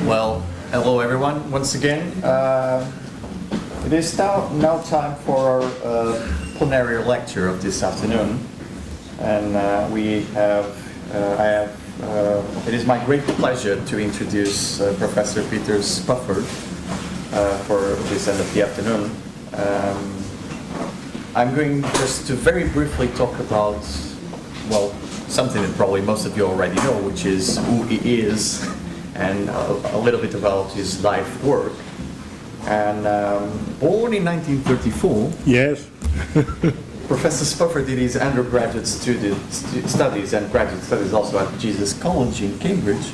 Well, hello everyone, once again. It is now time for our plenary lecture of this afternoon. And it is my great pleasure to introduce Professor Peter Spufford for this end of the afternoon. I'm going just to very briefly talk about, well, something that probably most of you already know, which is who he is, and a little bit about his life work. And born in 1934, yes, Professor Spufford did his undergraduate studies and graduate studies also at Jesus College in Cambridge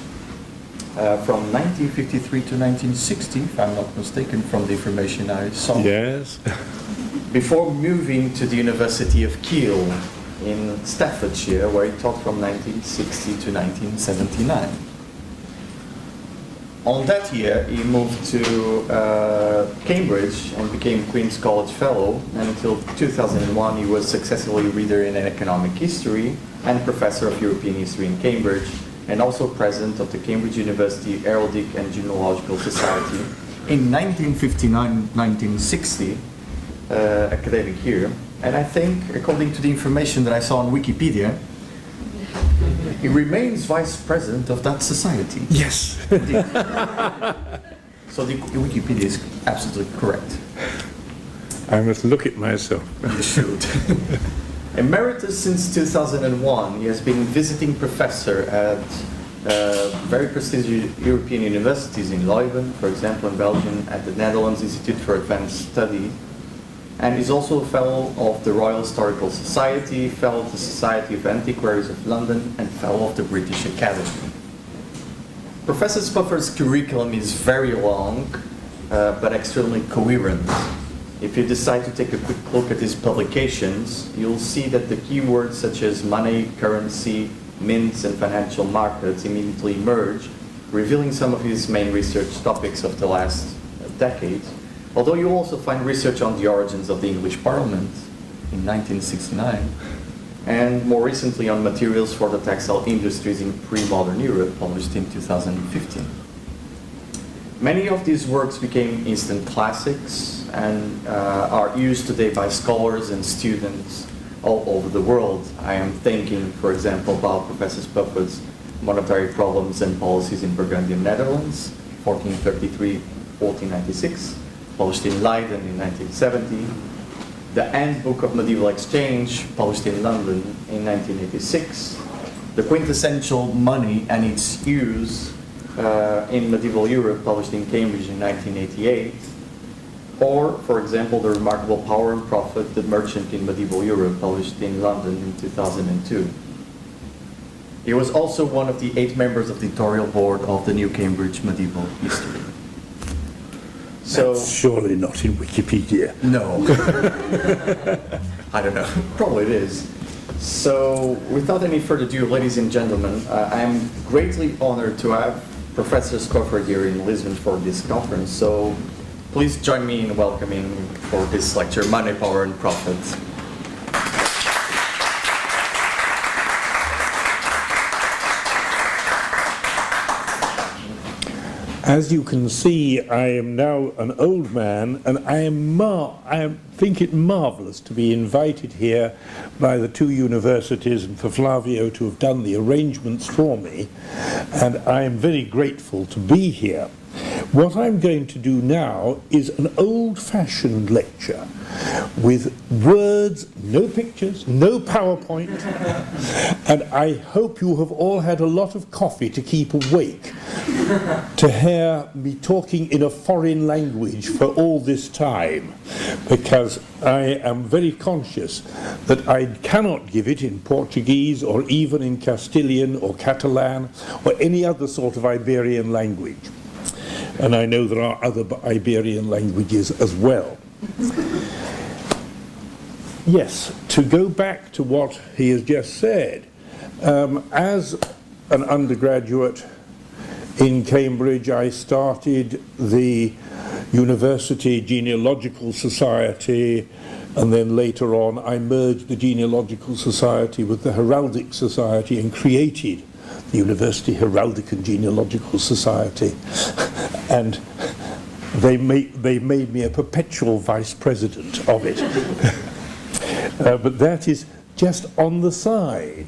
from 1953 to 1960, if I'm not mistaken, from the information I saw. Yes. Before moving to the University of Kiel in Staffordshire, where he taught from 1960 to 1979. On that year, he moved to Cambridge and became Queen's College Fellow, and until 2001 he was successively Reader in Economic History and Professor of European History in Cambridge, and also President of the Cambridge University Heraldic and Genealogical Society in 1959-1960 academic year. And I think, according to the information that I saw on Wikipedia, he remains vice president of that society. Yes. So the Wikipedia is absolutely correct. I must look it myself. You should. Emeritus since 2001, he has been visiting professor at very prestigious European universities in Leuven, for example, in Belgium, at the Netherlands Institute for Advanced Study. And he's also a Fellow of the Royal Historical Society, Fellow of the Society of Antiquaries of London, and Fellow of the British Academy. Professor Spufford's curriculum is very long, but extremely coherent. If you decide to take a quick look at his publications, you'll see that the keywords such as money, currency, mints, and financial markets immediately emerge, revealing some of his main research topics of the last decade. Although you also find research on the origins of the English Parliament in 1969, and more recently on materials for the textile industries in pre-modern Europe, published in 2015. Many of these works became instant classics and are used today by scholars and students all over the world. I am thinking, for example, about Professor Spufford's Monetary Problems and Policies in Burgundian Netherlands, 1433-1496, published in Leiden in 1970, the Handbook of Medieval Exchange, published in London in 1986, the Quintessential Money and Its Use in Medieval Europe, published in Cambridge in 1988, or, for example, the remarkable Power and Profit, The Merchant in Medieval Europe, published in London in 2002. He was also one of the 8 members of the editorial board of the New Cambridge Medieval History. So, that's surely not in Wikipedia. No. I don't know. Probably it is. So, without any further ado, ladies and gentlemen, I'm greatly honored to have Professor Spufford here in Lisbon for this conference. So, please join me in welcoming for this lecture, Money, Power, and Profit. As you can see, I am now an old man, and I think it marvellous to be invited here by the 2 universities and for Flavio to have done the arrangements for me, and I am very grateful to be here. What I'm going to do now is an old-fashioned lecture with words, no pictures, no PowerPoint, and I hope you have all had a lot of coffee to keep awake to hear me talking in a foreign language for all this time, because I am very conscious that I cannot give it in Portuguese or even in Castilian or Catalan or any other sort of Iberian language. And I know there are other Iberian languages as well. Yes, to go back to what he has just said, as an undergraduate in Cambridge, I started the University Genealogical Society and then later on I merged the Genealogical Society with the Heraldic Society and created the University Heraldic and Genealogical Society, and they made me a perpetual vice president of it. But that is just on the side.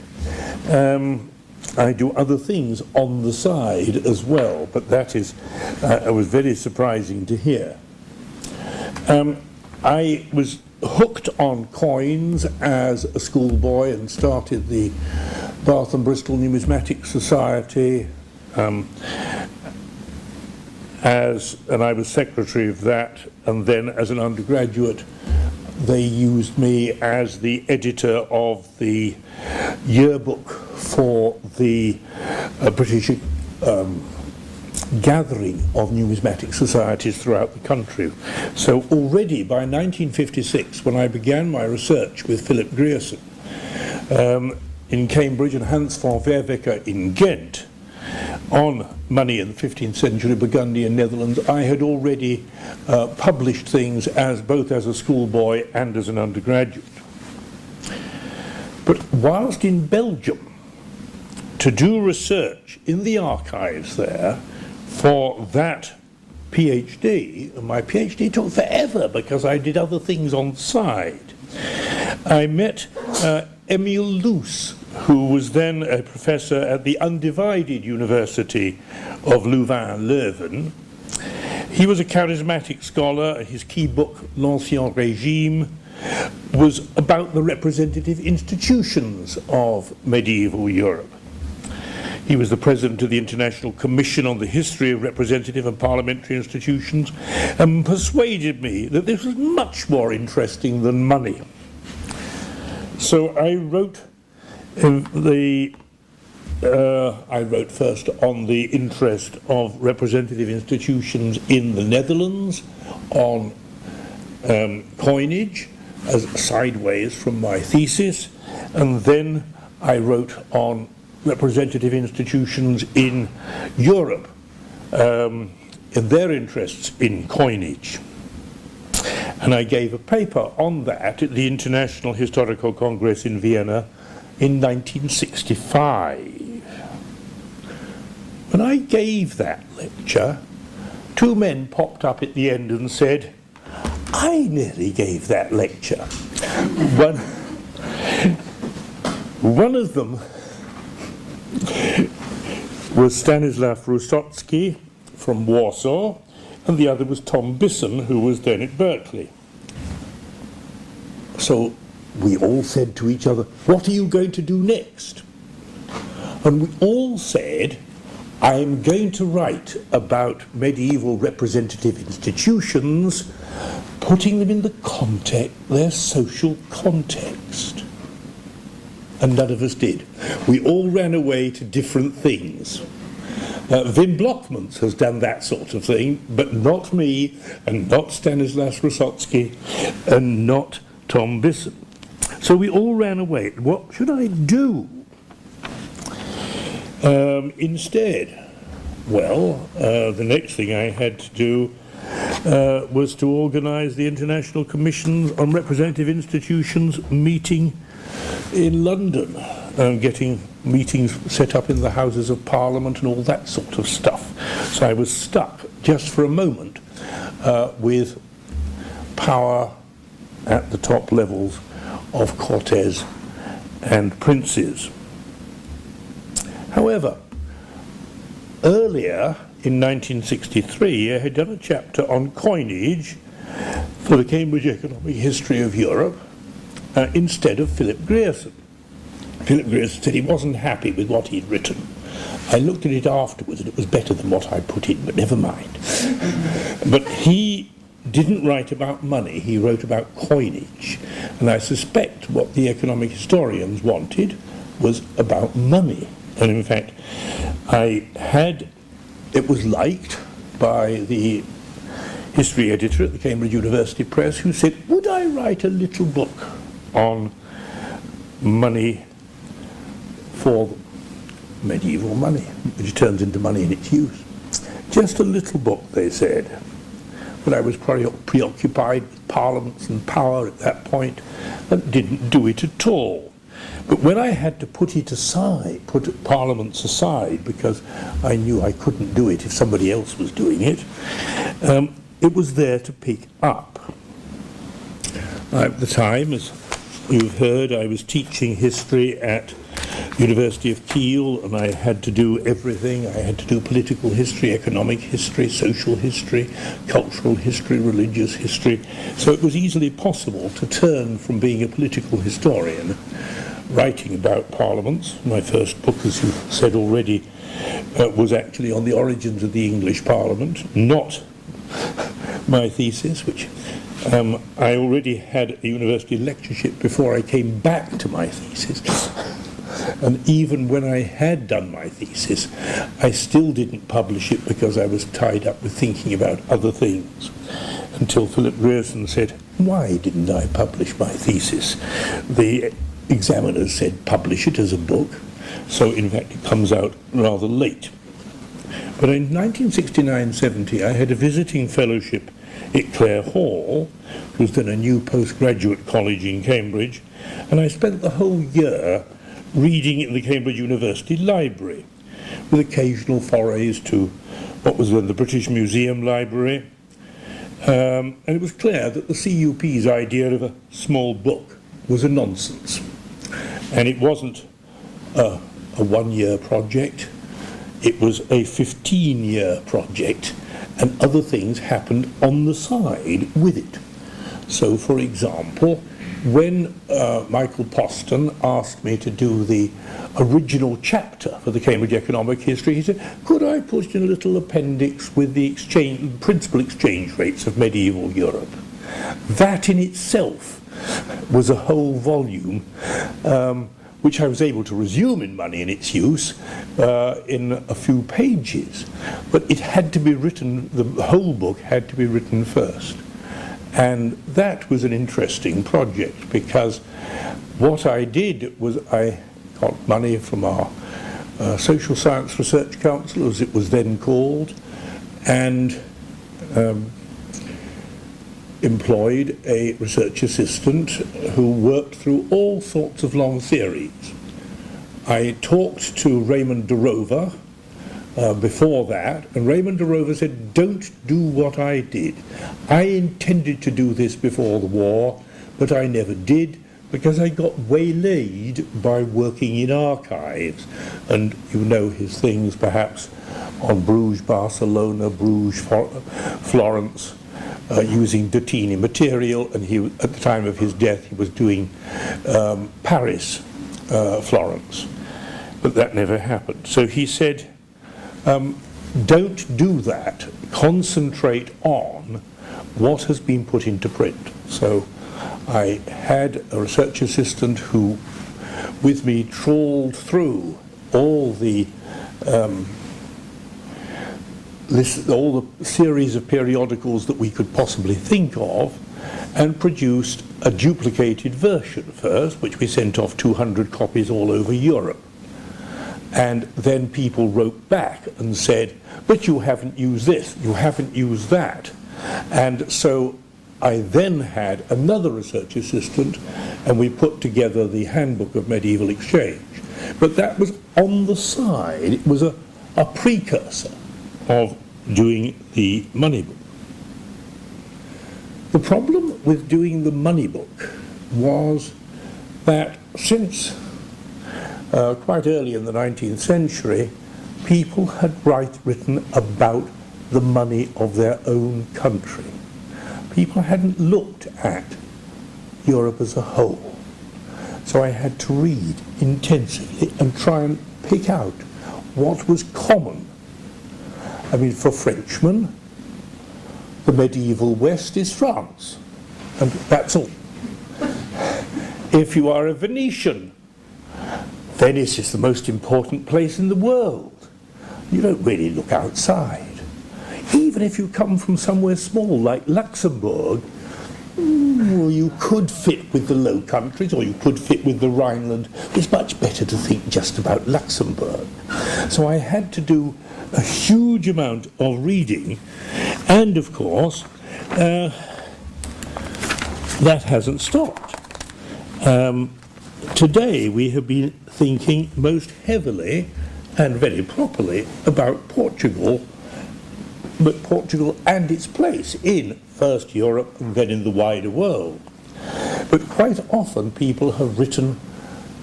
I do other things on the side as well, but that is was very surprising to hear. I was hooked on coins as a schoolboy and started the Bath and Bristol Numismatic Society, and I was secretary of that, and then as an undergraduate they used me as the editor of the yearbook for the British gathering of numismatic societies throughout the country. So already by 1956, when I began my research with Philip Grierson in Cambridge and Hans van Verwecke in Ghent on money in the 15th century Burgundy and Netherlands, I had already published things both as a schoolboy and as an undergraduate. But whilst in Belgium, to do research in the archives there for that PhD, and my PhD took forever because I did other things on the side, I met Emile Loos, who was then a professor at the undivided University of Louvain-Leuven. He was a charismatic scholar. His key book, L'Ancien Régime, was about the representative institutions of medieval Europe. He was the president of the International Commission on the History of Representative and Parliamentary Institutions, and persuaded me that this was much more interesting than money. So I wrote first on the interest of representative institutions in the Netherlands, on coinage, as sideways from my thesis, and then I wrote on representative institutions in Europe, in their interests in coinage. And I gave a paper on that at the International Historical Congress in Vienna in 1965. When I gave that lecture, two men popped up at the end and said, "I nearly gave that lecture." One of them was Stanislav Rusocki from Warsaw, and the other was Tom Bisson, who was then at Berkeley. So we all said to each other, "What are you going to do next?" And we all said, "I'm going to write about medieval representative institutions, putting them in their social context." And none of us did. We all ran away to different things. Wim Blockmans has done that sort of thing, but not me, and not Stanislav Rusocki, and not Tom Bisson. So we all ran away. What should I do instead? Well, the next thing I had to do was to organise the International Commission on Representative Institutions meeting in London, getting meetings set up in the Houses of Parliament and all that sort of stuff. So I was stuck just for a moment with power at the top levels of Cortes and princes. However, earlier in 1963 I had done a chapter on coinage for the Cambridge Economic History of Europe instead of Philip Grierson. Philip Grierson said he wasn't happy with what he'd written. I looked at it afterwards and it was better than what I put in, but never mind. But he didn't write about money, he wrote about coinage. And I suspect what the economic historians wanted was about money. And in fact, it was liked by the history editor at the Cambridge University Press, who said, "Would I write a little book on money for medieval money, which turns into money in its use?" Just a little book, they said. but I was preoccupied with parliaments and power at that point and didn't do it at all. But when I had to put it aside, put parliaments aside, because I knew I couldn't do it if somebody else was doing it, it was there to pick up. At the time, as you've heard, I was teaching history at University of Kiel, and I had to do everything. I had to do political history, economic history, social history, cultural history, religious history. So it was easily possible to turn from being a political historian, writing about parliaments. My first book, as you said already, was actually on the origins of the English Parliament, not my thesis, which I already had a university lectureship before I came back to my thesis. And even when I had done my thesis, I still didn't publish it because I was tied up with thinking about other things. Until Philip Grierson said, why didn't I publish my thesis? The examiners said, publish it as a book. So in fact it comes out rather late. But in 1969-70 I had a visiting fellowship at Clare Hall, which was then a new postgraduate college in Cambridge, and I spent the whole year reading in the Cambridge University Library, with occasional forays to what was then the British Museum Library. And it was clear that the CUP's idea of a small book was a nonsense. And it wasn't a one-year project, it was a 15-year project, and other things happened on the side with it. So, for example, when Michael Poston asked me to do the original chapter for the Cambridge Economic History, he said, could I put in a little appendix with the principal exchange rates of medieval Europe? That in itself was a whole volume, which I was able to resume in Money and Its Use in a few pages. But it had to be written, the whole book had to be written first. And that was an interesting project, because what I did was I got money from our Social Science Research Council, as it was then called, and employed a research assistant who worked through all sorts of long theories. I talked to Raymond de Rover before that, and Raymond de Rover said, don't do what I did. I intended to do this before the war, but I never did, because I got waylaid by working in archives. And you know his things perhaps on Bruges, Barcelona, Bruges, Florence, using Dottini material, and he, at the time of his death, he was doing Paris, Florence. But that never happened. So he said, don't do that. Concentrate on what has been put into print. So I had a research assistant who, with me, trawled through all the all the series of periodicals that we could possibly think of, and produced a duplicated version first, which we sent off 200 copies all over Europe. And then people wrote back and said, but you haven't used this, you haven't used that. And so I then had another research assistant, and we put together the Handbook of Medieval Exchange. But that was on the side. It was a precursor of doing the money book. The problem with doing the money book was that since quite early in the 19th century, people had written about the money of their own country. People hadn't looked at Europe as a whole. So I had to read intensively and try and pick out what was common. I mean, for Frenchmen, the medieval West is France, and that's all. If you are a Venetian, Venice is the most important place in the world. You don't really look outside. Even if you come from somewhere small like Luxembourg, you could fit with the Low Countries, or you could fit with the Rhineland. It's much better to think just about Luxembourg. So I had to do a huge amount of reading, and of course that hasn't stopped. Today we have been thinking most heavily and very properly about Portugal, but Portugal and its place in first Europe and then in the wider world. But quite often people have written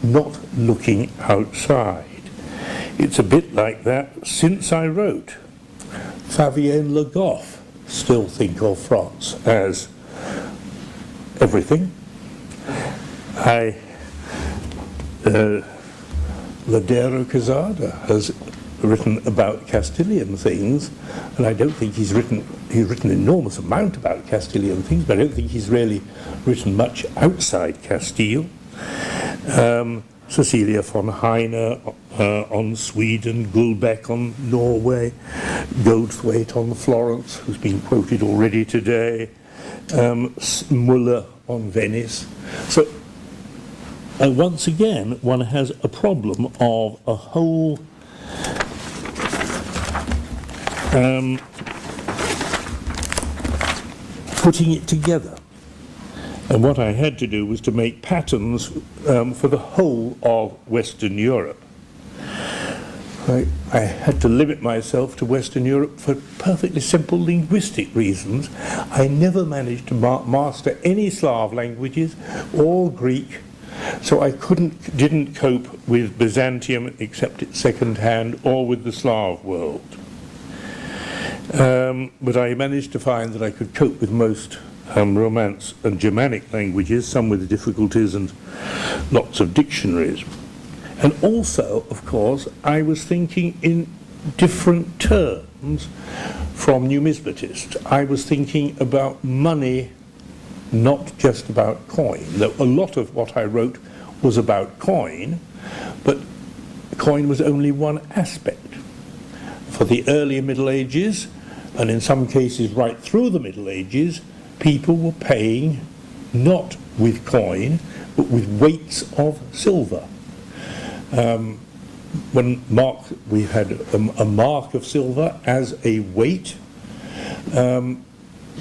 not looking outside. It's a bit like that since I wrote. Fabienne Le Goff still think of France as everything. Ladero Quezada has written about Castilian things, and I don't think he's written an enormous amount about Castilian things, but I don't think he's really written much outside Castile. Cecilia von Heine on Sweden, Gulbeck on Norway, Goldthwaite on Florence, who's been quoted already today, Muller on Venice. So once again, one has a problem of a whole putting it together. And what I had to do was to make patterns for the whole of Western Europe. I had to limit myself to Western Europe for perfectly simple linguistic reasons. I never managed to master any Slav languages or Greek, so I didn't cope with Byzantium except at second hand, or with the Slav world. But I managed to find that I could cope with most Romance and Germanic languages, some with difficulties and lots of dictionaries. And also, of course, I was thinking in different terms from numismatists. I was thinking about money, not just about coin. Though a lot of what I wrote was about coin, but coin was only one aspect. For the earlier Middle Ages, and in some cases right through the Middle Ages, people were paying not with coin, but with weights of silver. We had a mark of silver as a weight,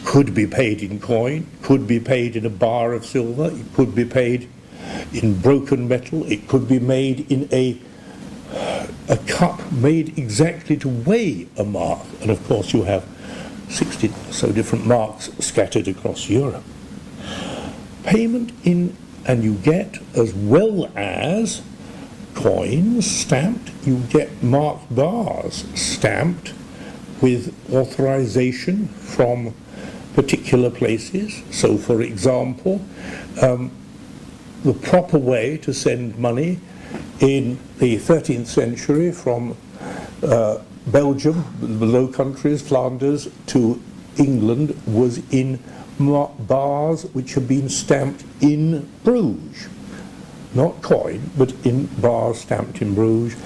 could be paid in coin, could be paid in a bar of silver, it could be paid in broken metal, it could be made in a cup made exactly to weigh a mark. And of course you have 60 or so different marks scattered across Europe. Payment in, and you get, as well as coins stamped, you get marked bars stamped with authorization from particular places. So, for example, the proper way to send money in the 13th century from Belgium, the Low Countries, Flanders, to England was in bars which had been stamped in Bruges. Not coin, but in bars stamped in Bruges.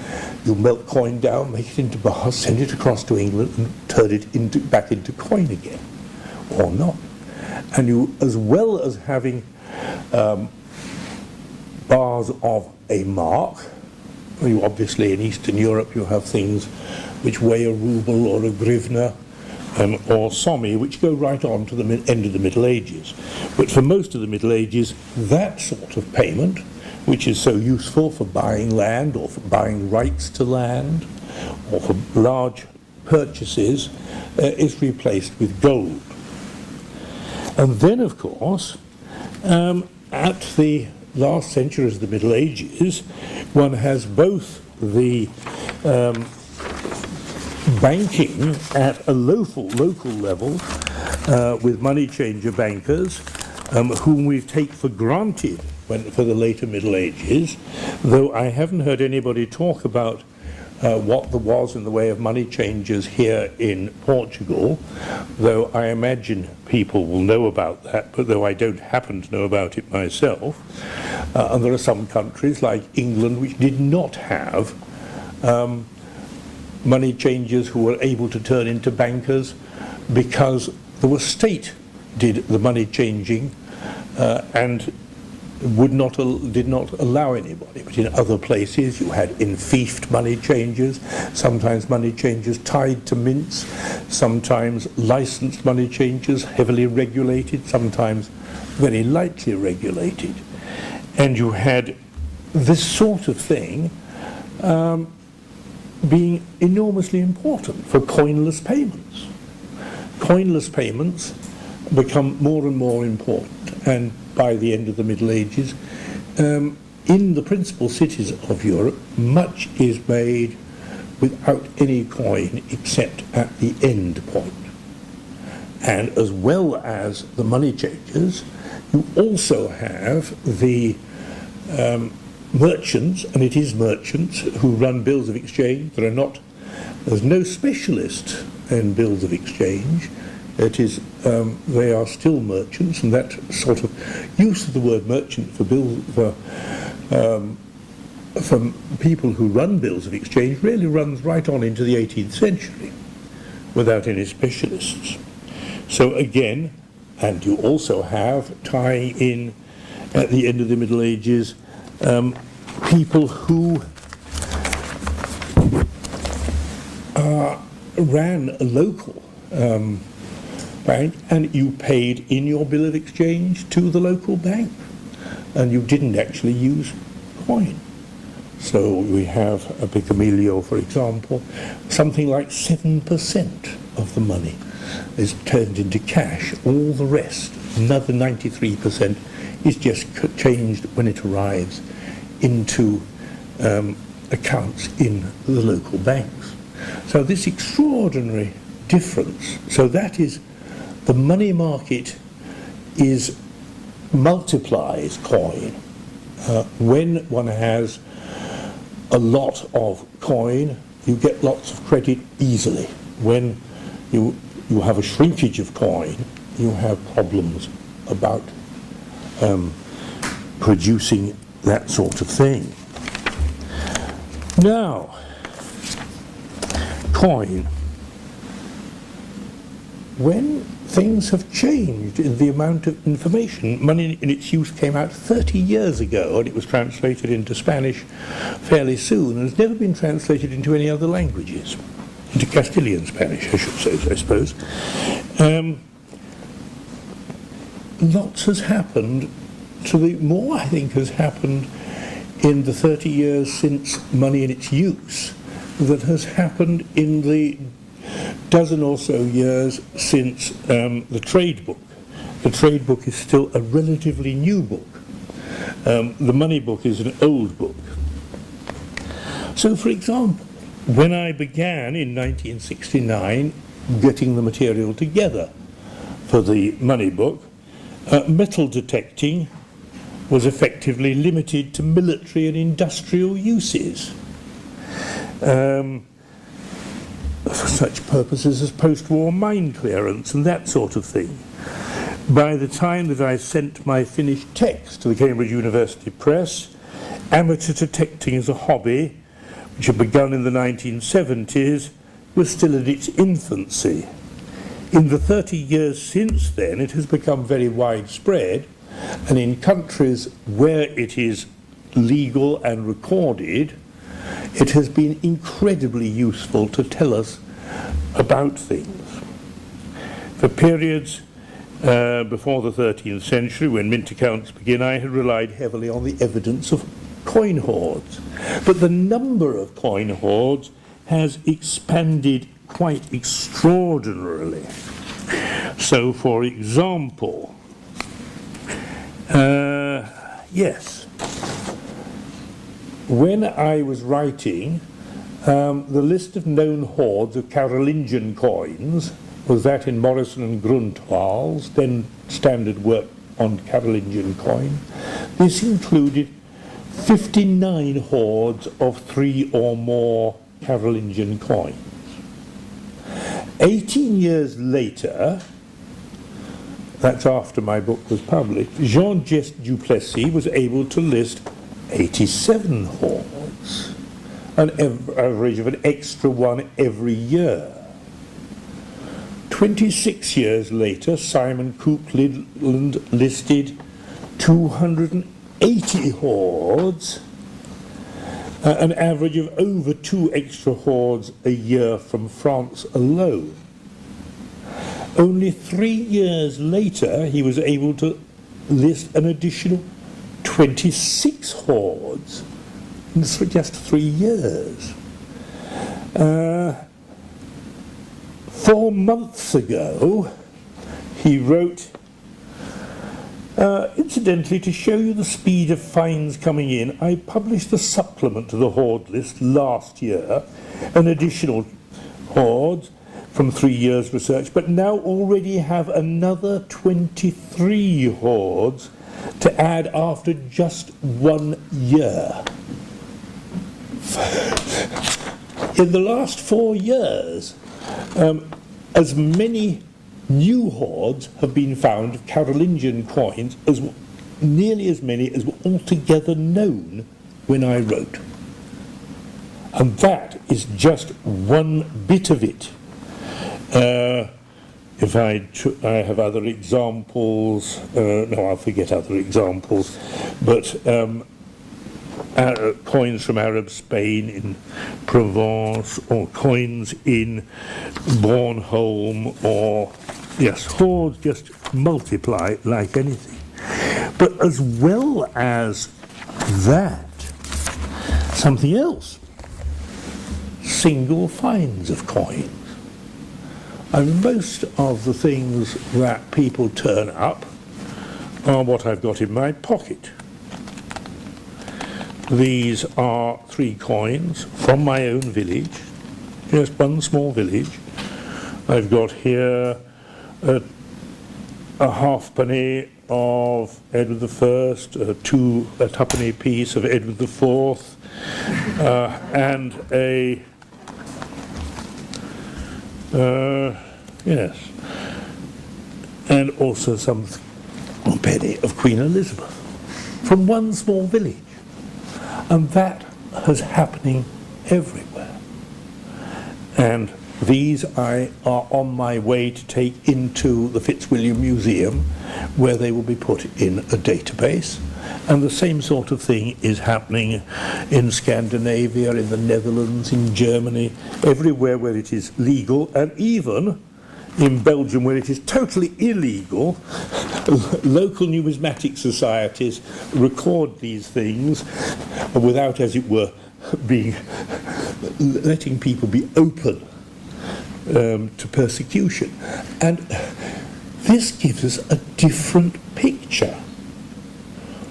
You melt coin down, make it into bars, send it across to England, and turn it back into coin again, or not. And you, as well as having bars of a mark, you obviously in Eastern Europe you have things which weigh a ruble or a grivna, or somi, which go right on to the end of the Middle Ages. But for most of the Middle Ages, that sort of payment, which is so useful for buying land or for buying rights to land or for large purchases, is replaced with gold. And then, of course, at the last centuries of the Middle Ages, one has both the banking at a local level with money changer bankers whom we take for granted for the later Middle Ages, though I haven't heard anybody talk about what there was in the way of money changers here in Portugal, though I imagine people will know about that, but though I don't happen to know about it myself. And there are some countries like England which did not have money changers who were able to turn into bankers because the state did the money changing, and did not allow anybody. But in other places you had enfiefed money changers, sometimes money changers tied to mints, sometimes licensed money changers, heavily regulated, sometimes very lightly regulated. And you had this sort of thing being enormously important for coinless payments. Coinless payments become more and more important, and by the end of the Middle Ages, in the principal cities of Europe, much is made without any coin except at the end point. And as well as the money changers, you also have the merchants, and it is merchants who run bills of exchange. There's no specialist in bills of exchange. It is, they are still merchants, and that sort of use of the word merchant for people who run bills of exchange really runs right on into the 18th century without any specialists. So again, and you also have tying in at the end of the Middle Ages people who ran a local bank, and you paid in your bill of exchange to the local bank, and you didn't actually use coin. So we have a Bicamilio, for example, something like 7% of the money is turned into cash. All the rest, another 93%, is just changed when it arrives into accounts in the local banks. So this extraordinary difference, so that is, the money market multiplies coin. When one has a lot of coin, you get lots of credit easily. When you have a shrinkage of coin, you have problems about producing that sort of thing. Now, coin. When things have changed in the amount of information, money in its use came out 30 years ago, and it was translated into Spanish fairly soon, and has never been translated into any other languages. Into Castilian Spanish, I should say, I suppose. Lots has happened. More, I think, has happened in the 30 years since money in its use that has happened in the dozen or so years since the trade book. The trade book is still a relatively new book. The money book is an old book. So, for example, when I began in 1969 getting the material together for the money book, metal detecting was effectively limited to military and industrial uses for such purposes as post-war mine clearance and that sort of thing. By the time that I sent my finished text to the Cambridge University Press, amateur detecting as a hobby, which had begun in the 1970s, was still in its infancy. In the 30 years since then, it has become very widespread, and in countries where it is legal and recorded, it has been incredibly useful to tell us about things. For periods before the 13th century, when mint accounts begin, I had relied heavily on the evidence of coin hoards. But the number of coin hoards has expanded quite extraordinarily. So, for example, yes, when I was writing the list of known hoards of Carolingian coins was that in Morrison and Grundthal's, then standard work on Carolingian coin. This included 59 hoards of 3 or more Carolingian coins. 18 years later, that's after my book was published, Jean-Gest Duplessis was able to list 87 hoards, an average of an extra one every year. 26 years later, Simon Coupland listed 208 80 hordes, an average of over 2 extra hordes a year from France alone. Only 3 years later, he was able to list an additional 26 hordes in just 3 years. 4 months ago, he wrote, incidentally, to show you the speed of fines coming in, I published a supplement to the horde list last year, an additional hordes from 3 years' research, but now already have another 23 hordes to add after just 1 year. In the last 4 years, as many new hordes have been found of Carolingian coins, as nearly as many as were altogether known when I wrote. And that is just one bit of it. If I have other examples, no, I'll forget other examples, but coins from Arab Spain in Provence, or coins in Bornholm, or, yes, hordes just multiply like anything. But as well as that, something else, single finds of coins. And most of the things that people turn up are what I've got in my pocket. These are 3 coins from my own village, just one small village. I've got here a halfpenny of Edward I, a twopenny piece of Edward IV, and a yes, and also some penny of Queen Elizabeth from one small village. And that is happening everywhere. And these I are on my way to take into the Fitzwilliam Museum, where they will be put in a database. And the same sort of thing is happening in Scandinavia, in the Netherlands, in Germany, everywhere where it is legal, and even in Belgium, where it is totally illegal. Local numismatic societies record these things without, as it were, letting people be open to persecution. And this gives us a different picture.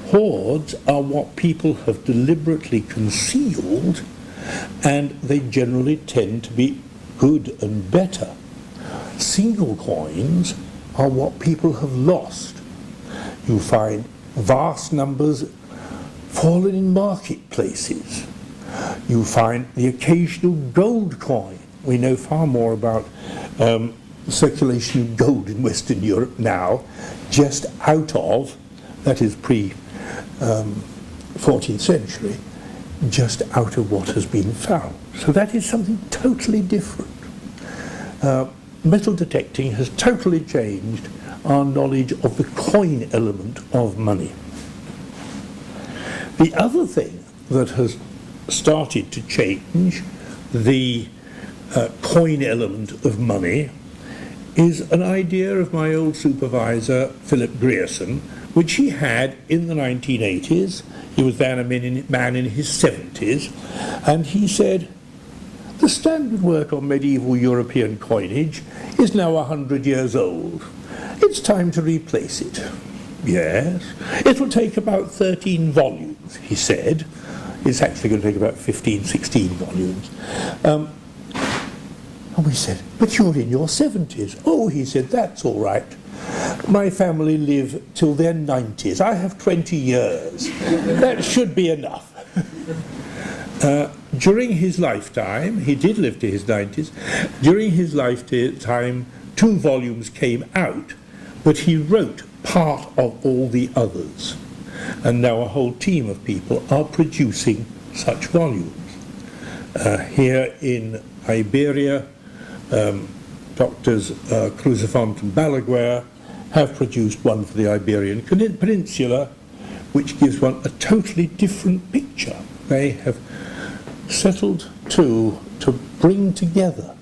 Hordes are what people have deliberately concealed, and they generally tend to be good and better. Single coins are what people have lost. You find vast numbers fallen in marketplaces. You find the occasional gold coin. We know far more about circulation of gold in Western Europe now, just out of, that is pre-14th century, just out of what has been found. So that is something totally different. Metal detecting has totally changed our knowledge of the coin element of money. The other thing that has started to change the coin element of money is an idea of my old supervisor, Philip Grierson, which he had in the 1980s. He was then a man in his 70s, and he said, the standard work on medieval European coinage is now 100 years old. It's time to replace it. Yes, it will take about 13 volumes, he said. It's actually going to take about 15, 16 volumes. And we said, but you're in your 70s. Oh, he said, that's all right. My family live till their 90s. I have 20 years. That should be enough. During his lifetime, he did live to his 90s, during his lifetime 2 volumes came out, but he wrote part of all the others. And now a whole team of people are producing such volumes. Here in Iberia, Doctors Crucifont and Balaguer have produced one for the Iberian Peninsula, which gives one a totally different picture. They have settled to bring together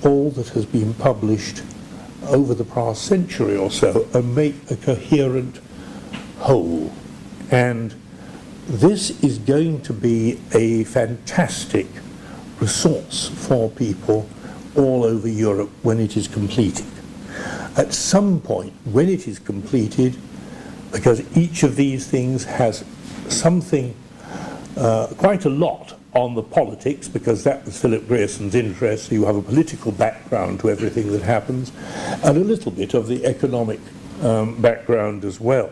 all that has been published over the past century or so and make a coherent whole. And this is going to be a fantastic resource for people all over Europe when it is completed. At some point, when it is completed, because each of these things has something, quite a lot on the politics, because that was Philip Grierson's interest, so you have a political background to everything that happens, and a little bit of the economic background as well.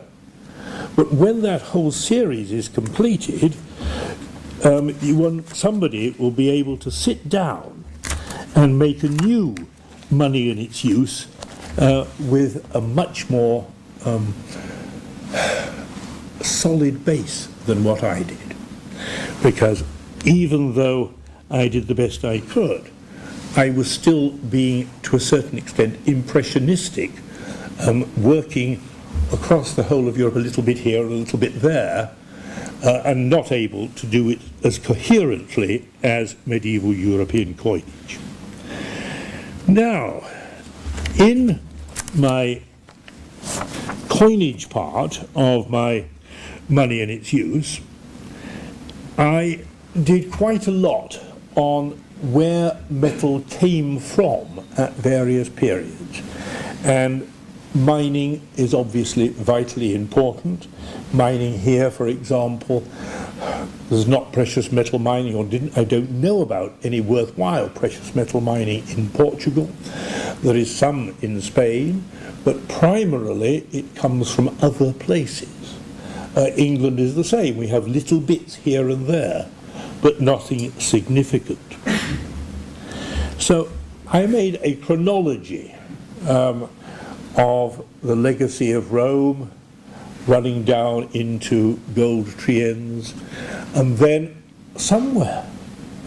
But when that whole series is completed, somebody will be able to sit down and make a new money in its use with a much more solid base than what I did. Because even though I did the best I could, I was still being, to a certain extent, impressionistic, working across the whole of Europe, a little bit here, a little bit there, and not able to do it as coherently as medieval European coinage. Now, in my coinage part of my money and its use, I did quite a lot on where metal came from at various periods. And mining is obviously vitally important. Mining here, for example, there's not precious metal mining, or I don't know about any worthwhile precious metal mining in Portugal. There is some in Spain, but primarily it comes from other places. England is the same. We have little bits here and there, but nothing significant. So I made a chronology of the legacy of Rome, running down into gold triens, and then somewhere,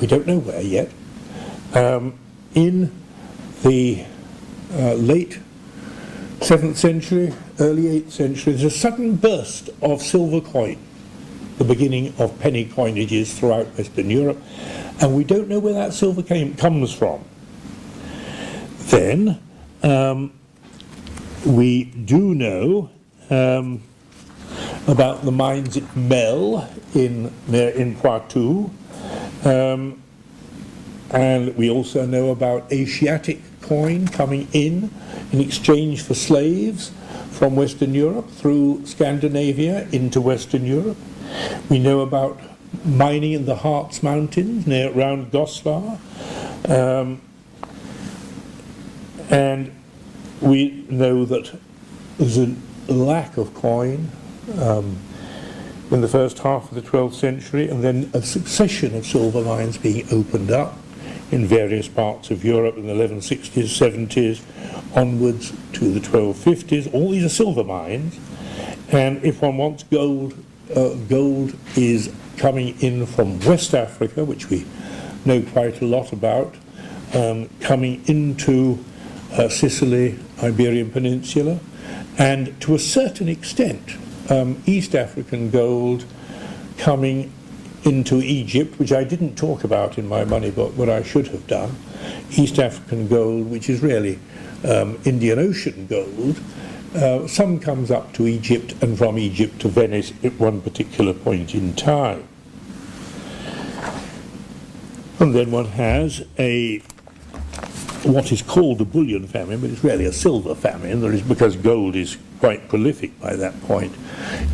we don't know where yet, in the late 7th century, early 8th century, there's a sudden burst of silver coin, the beginning of penny coinages throughout Western Europe, and we don't know where that silver comes from. Then we do know about the mines at Mel in Poitou, and we also know about Asiatic coin coming in exchange for slaves from Western Europe through Scandinavia into Western Europe. We know about mining in the Harz Mountains around Goslar, and we know that there's a lack of coin in the first half of the 12th century, and then a succession of silver mines being opened up in various parts of Europe in the 1160s, 70s, onwards to the 1250s. All these are silver mines, and if one wants gold, gold is coming in from West Africa, which we know quite a lot about, coming into Sicily, Iberian Peninsula, and to a certain extent East African gold coming into Egypt, which I didn't talk about in my money book, but I should have done. East African gold, which is really Indian Ocean gold. Some comes up to Egypt, and from Egypt to Venice at one particular point in time. And then one has what is called a bullion famine, but it's really a silver famine. There is, because gold is quite prolific by that point,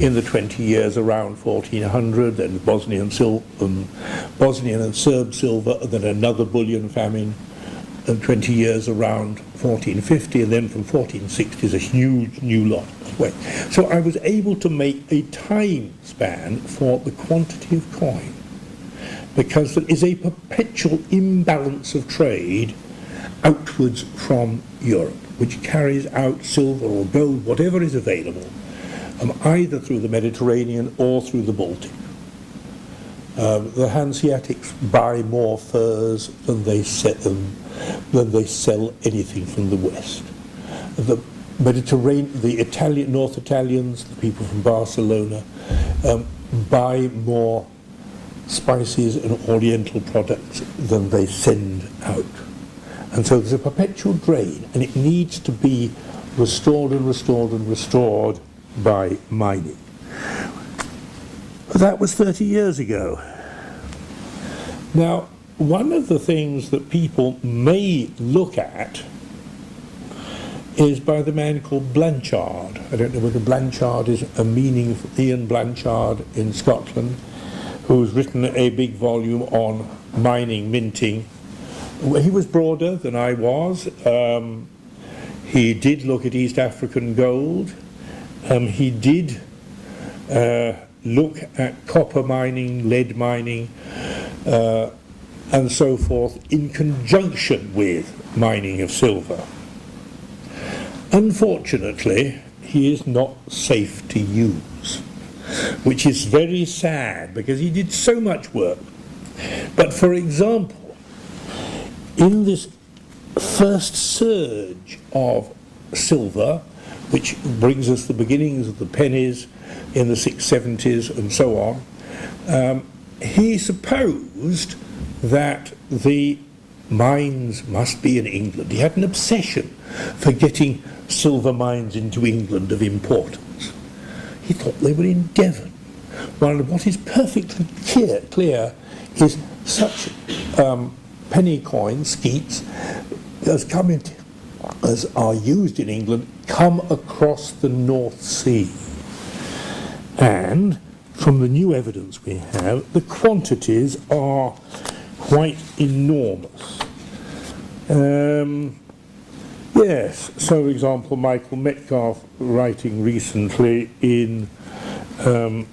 in the 20 years around 1400, then Bosnian and Serb silver, and then another bullion famine, and 20 years around 1450, and then from 1460 is a huge new lot. So I was able to make a time span for the quantity of coin, because there is a perpetual imbalance of trade outwards from Europe, which carries out silver or gold, whatever is available, either through the Mediterranean or through the Baltic. The Hanseatics buy more furs than they sell anything from the West. The Mediterranean, the North Italians, the people from Barcelona, buy more spices and oriental products than they send out. And so there's a perpetual drain, and it needs to be restored and restored and restored by mining. But that was 30 years ago. Now, one of the things that people may look at is by the man called Blanchard. I don't know whether Blanchard is a meaning for Ian Blanchard in Scotland, who's written a big volume on mining, minting. He was broader than I was. He did look at East African gold. He did look at copper mining, lead mining, and so forth in conjunction with mining of silver. Unfortunately, he is not safe to use, which is very sad because he did so much work. But for example, in this first surge of silver, which brings us the beginnings of the pennies in the 670s and so on, he supposed that the mines must be in England. He had an obsession for getting silver mines into England of importance. He thought they were in Devon. Well, what is perfectly clear is such penny coins, skeets, as are used in England, come across the North Sea. And from the new evidence we have, the quantities are quite enormous. Yes, so for example, Michael Metcalfe, writing recently in the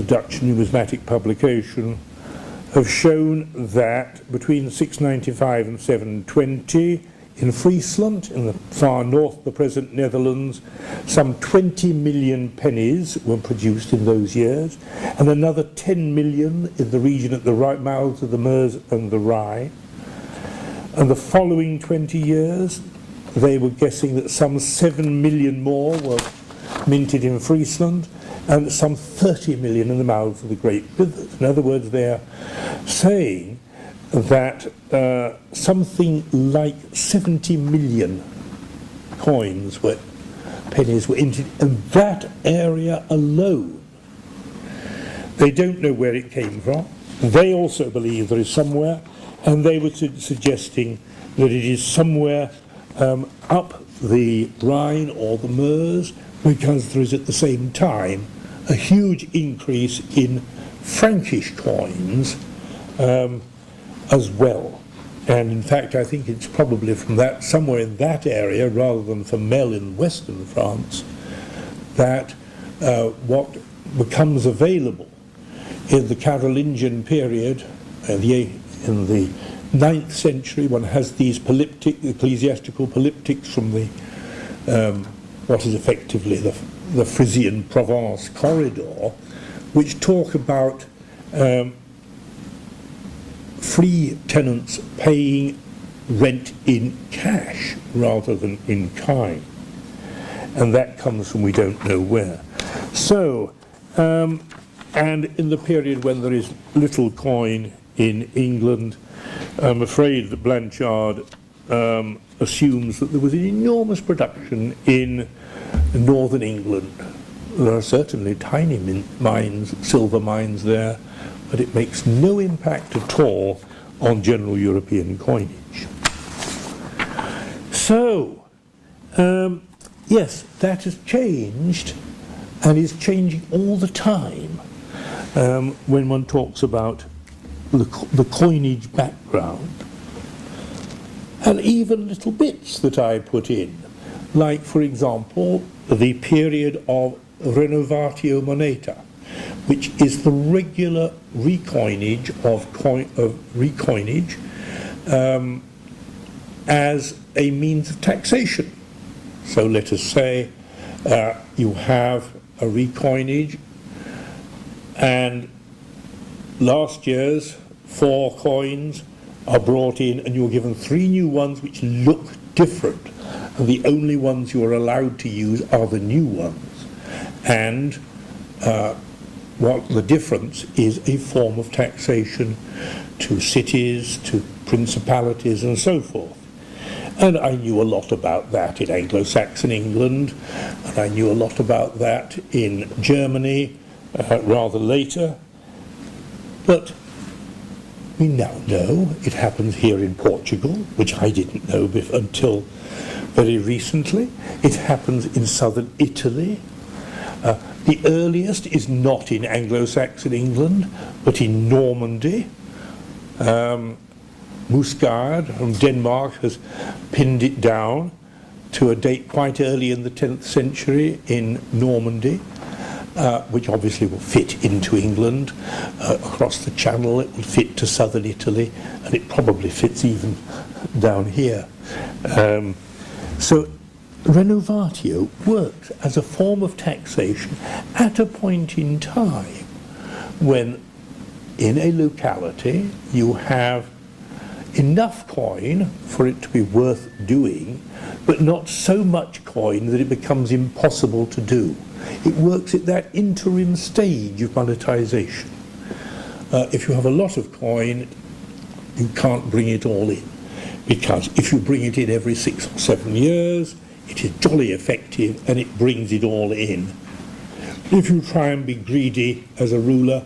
Dutch numismatic publication, have shown that between 695 and 720 in Friesland, in the far north, the present Netherlands, some 20 million pennies were produced in those years, and another 10 million in the region at the right mouths of the Meuse and the Rhine. And the following 20 years, they were guessing that some 7 million more were minted in Friesland, and some 30 million in the mouths of the great rivers. In other words, they're saying that something like 70 million pennies were minted in that area alone. They don't know where it came from. They also believe there is somewhere, and they were suggesting that it is somewhere up the Rhine or the Meuse, because there is at the same time a huge increase in Frankish coins as well. And in fact, I think it's probably from that, somewhere in that area, rather than from Mel in western France, that what becomes available in the Carolingian period, in the 9th century, one has these ecclesiastical polyptics from the what is effectively the Frisian Provence corridor, which talk about free tenants paying rent in cash rather than in kind. And that comes from we don't know where. So, and in the period when there is little coin in England, I'm afraid that Blanchard assumes that there was an enormous production in northern England. There are certainly tiny mines, silver mines there, but it makes no impact at all on general European coinage. So, yes, that has changed and is changing all the time when one talks about the coinage background. And even little bits that I put in, like, for example, the period of renovatio moneta, which is the regular recoinage of recoinage as a means of taxation. So let us say you have a recoinage, and last year's 4 coins are brought in, and you're given 3 new ones which look different, and the only ones you are allowed to use are the new ones. And what the difference is a form of taxation to cities, to principalities and so forth. And I knew a lot about that in Anglo-Saxon England, and I knew a lot about that in Germany rather later. But we now know it happens here in Portugal, which I didn't know until very recently. It happens in southern Italy. The earliest is not in Anglo-Saxon England, but in Normandy. Musgard from Denmark has pinned it down to a date quite early in the 10th century in Normandy, which obviously will fit into England. Across the Channel it will fit to southern Italy, and it probably fits even down here. So renovatio works as a form of taxation at a point in time when in a locality you have enough coin for it to be worth doing, but not so much coin that it becomes impossible to do. It works at that interim stage of monetization. If you have a lot of coin, you can't bring it all in, because if you bring it in every 6 or 7 years, it is jolly effective and it brings it all in. If you try and be greedy as a ruler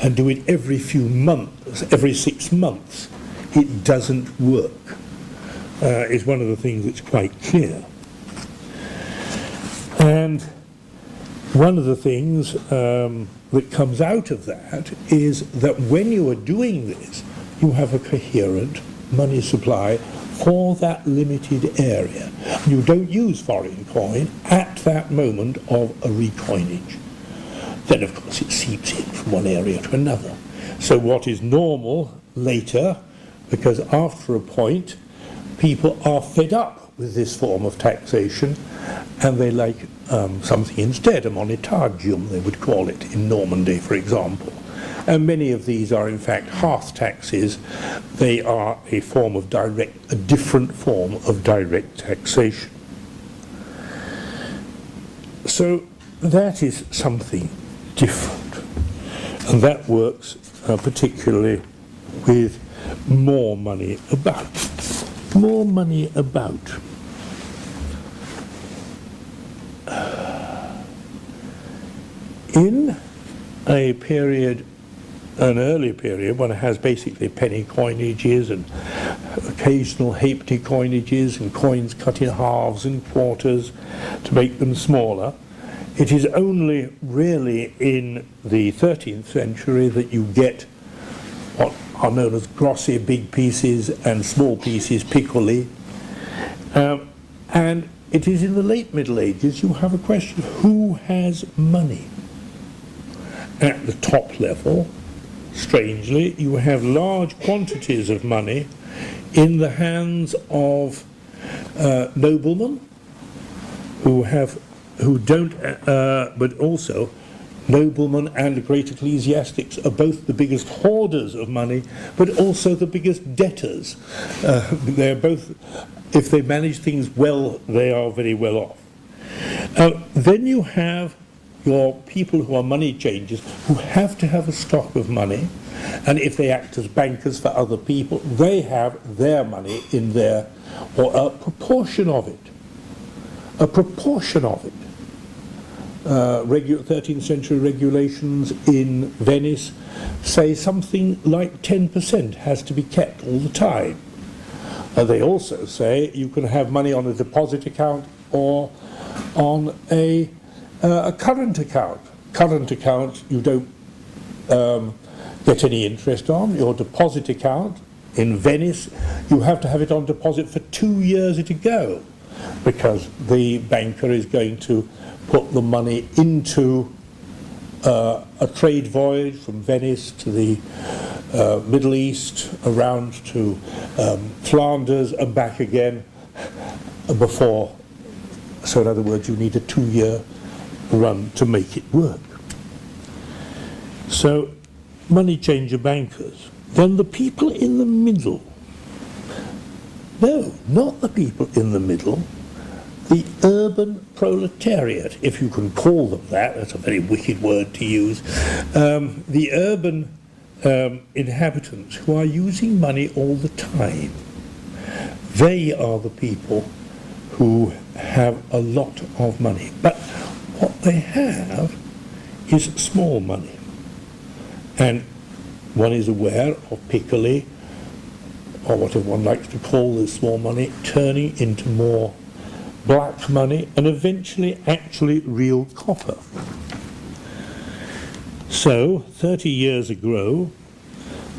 and do it every few months, every 6 months, it doesn't work. Is one of the things that's quite clear. And one of the things that comes out of that is that when you are doing this, you have a coherent money supply for that limited area. You don't use foreign coin at that moment of a recoinage. Then of course it seeps in from one area to another. So what is normal later, because after a point people are fed up with this form of taxation and they like something instead, a monetagium they would call it in Normandy, for example. And many of these are in fact hearth taxes. They are a different form of direct taxation. So that is something different, and that works particularly with more money about. More money about. In a period, an early period, when it has basically penny coinages and occasional halfpenny coinages and coins cut in halves and quarters to make them smaller, it is only really in the 13th century that you get what are known as grossi, big pieces, and small pieces, piccoli. And it is in the late Middle Ages you have a question of who has money. At the top level, strangely, you have large quantities of money in the hands of noblemen who don't, but also noblemen and great ecclesiastics are both the biggest hoarders of money, but also the biggest debtors. They're both, if they manage things well, they are very well off. Then you have your people who are money changers, who have to have a stock of money, and if they act as bankers for other people, they have their money in there, or a proportion of it. A proportion of it. 13th century regulations in Venice say something like 10% has to be kept all the time. They also say you can have money on a deposit account or on a current account. Current account you don't get any interest on. Your deposit account in Venice, you have to have it on deposit for 2 years at a go, because the banker is going to put the money into a trade voyage from Venice to the Middle East, around to Flanders and back again before. So in other words, you need a 2-year run to make it work. So money changer bankers. Then the people in the middle. No, not the people in the middle. the urban proletariat, if you can call them that, that's a very wicked word to use, the urban inhabitants who are using money all the time. They are the people who have a lot of money. But what they have is small money. And one is aware of Piccoli, or whatever one likes to call this small money, turning into more black money and eventually actually real copper. So, 30 years ago,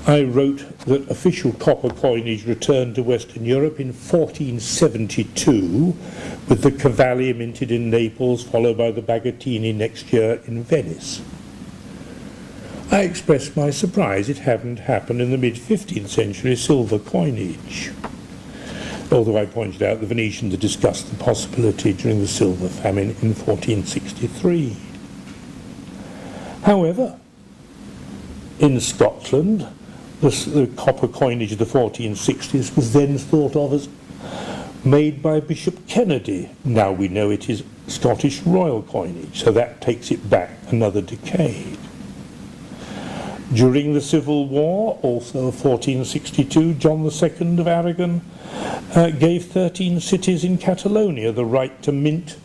I wrote that official copper coinage returned to Western Europe in 1472, with the Cavalli minted in Naples, followed by the Bagatini next year in Venice. I expressed my surprise it hadn't happened in the mid-15th century silver coinage, although I pointed out the Venetians had discussed the possibility during the silver famine in 1463. However, in Scotland, the copper coinage of the 1460s was then thought of as made by Bishop Kennedy. Now we know it is Scottish royal coinage, so that takes it back another decade. During the Civil War, also 1462, John II of Aragon gave 13 cities in Catalonia the right to mint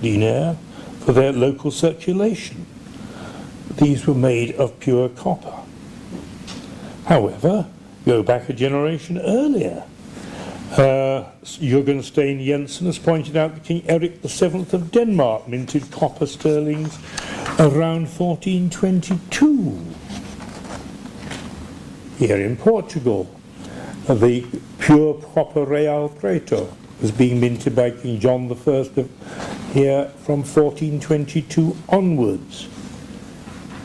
dinar for their local circulation. These were made of pure copper. However, go back a generation earlier. Jürgenstein Jensen has pointed out that King Eric VII of Denmark minted copper sterlings around 1422. Here in Portugal, the pure copper real preto was being minted by King John I of here from 1422 onwards,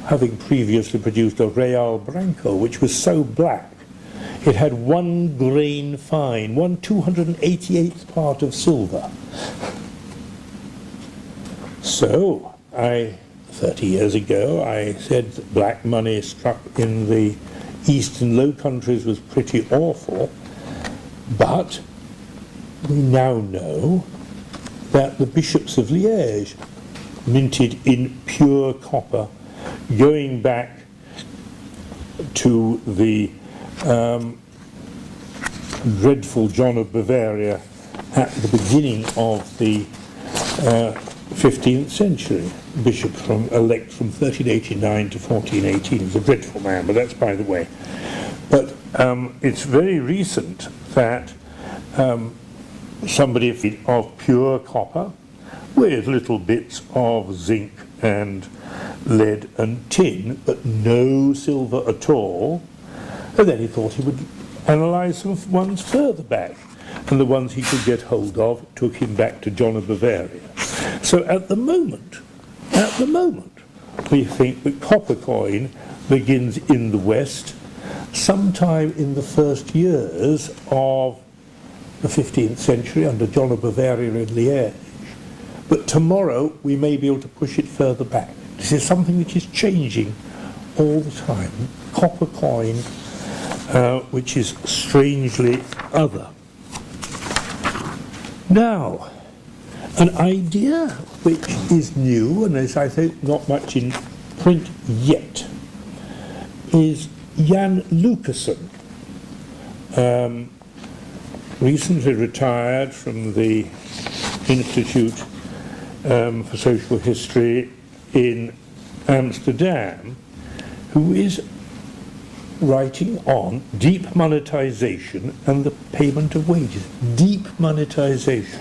having previously produced a real branco, which was so black it had 1 grain fine, 1/288th part of silver. So, 30 years ago, I said that black money struck in the Eastern Low Countries was pretty awful, but we now know that the bishops of Liège minted in pure copper, going back to the dreadful John of Bavaria at the beginning of the 15th century. Bishop elect from 1389 to 1418. He was a dreadful man, but that's by the way. But it's very recent that somebody of pure copper with little bits of zinc and lead and tin, but no silver at all, and then he thought he would analyse some ones further back, and the ones he could get hold of took him back to John of Bavaria. So at the moment, we think that copper coin begins in the West sometime in the first years of the 15th century under John of Bavaria in Liège. But tomorrow we may be able to push it further back. This is something which is changing all the time. Copper coin, which is strangely other. Now, an idea which is new, and as I think not much in print yet, is Jan Lucassen, recently retired from the Institute for Social History in Amsterdam, who is writing on deep monetization and the payment of wages. Deep monetization.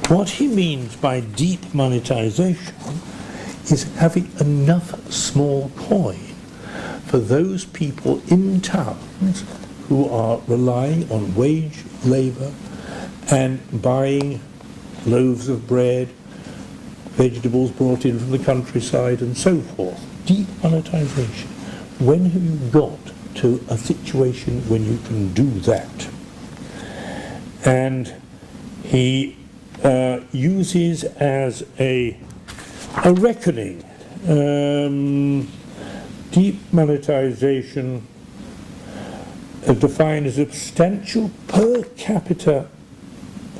What he means by deep monetization is having enough small coin for those people in towns who are relying on wage labour and buying loaves of bread, vegetables brought in from the countryside and so forth. Deep monetization. When have you got to a situation when you can do that? And he uses as a reckoning deep monetization defined as substantial per capita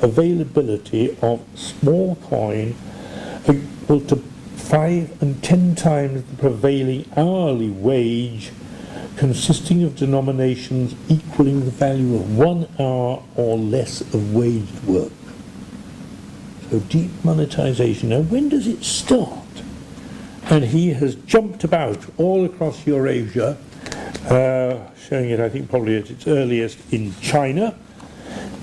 availability of small coin equal to 5 and 10 times the prevailing hourly wage, consisting of denominations equaling the value of 1 hour or less of waged work. So deep monetization. Now when does it start? And he has jumped about all across Eurasia, showing it I think probably at its earliest in China,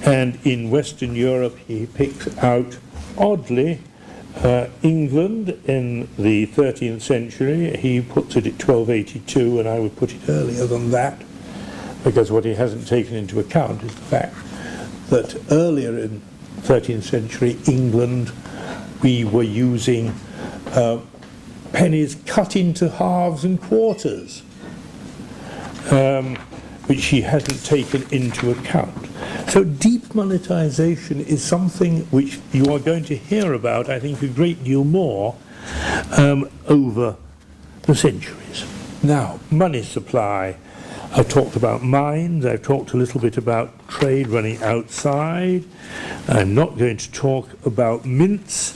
and in Western Europe he picks out, oddly, England in the 13th century. He puts it at 1282, and I would put it earlier than that, because what he hasn't taken into account is the fact that earlier in 13th century England we were using pennies cut into halves and quarters, which he hasn't taken into account. So deep monetization is something which you are going to hear about, I think, a great deal more over the centuries. Now, money supply. I've talked about mines, I've talked a little bit about trade running outside. I'm not going to talk about mints,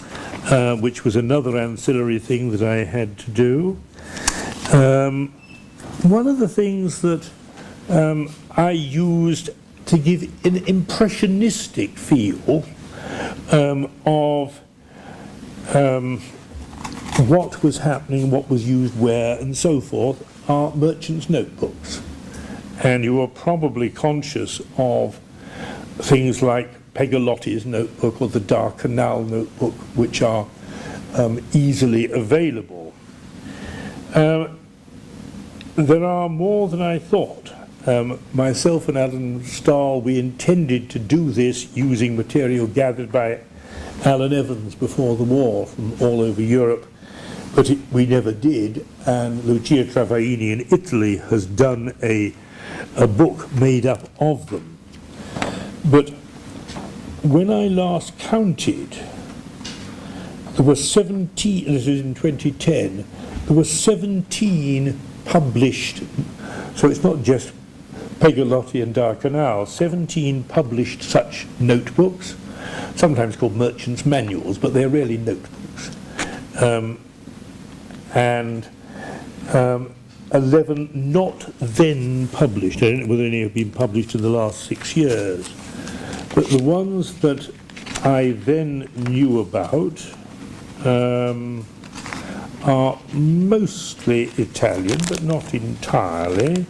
which was another ancillary thing that I had to do. One of the things that I used to give an impressionistic feel of what was happening, what was used where, and so forth, are merchants' notebooks. And you are probably conscious of things like Pegolotti's notebook or the Dardanelles notebook, which are easily available. There are more than I thought. Myself and Alan Stahl, we intended to do this using material gathered by Alan Evans before the war from all over Europe, but we never did, and Lucia Travaini in Italy has done a book made up of them. But when I last counted, there were 17, this is in 2010, there were 17 published, so it's not just Pegolotti and Dardanelles, 17 published such notebooks, sometimes called merchants' manuals, but they're really notebooks. And 11 not then published. I don't know whether any have been published in the last 6 years. But the ones that I then knew about are mostly Italian, but not entirely.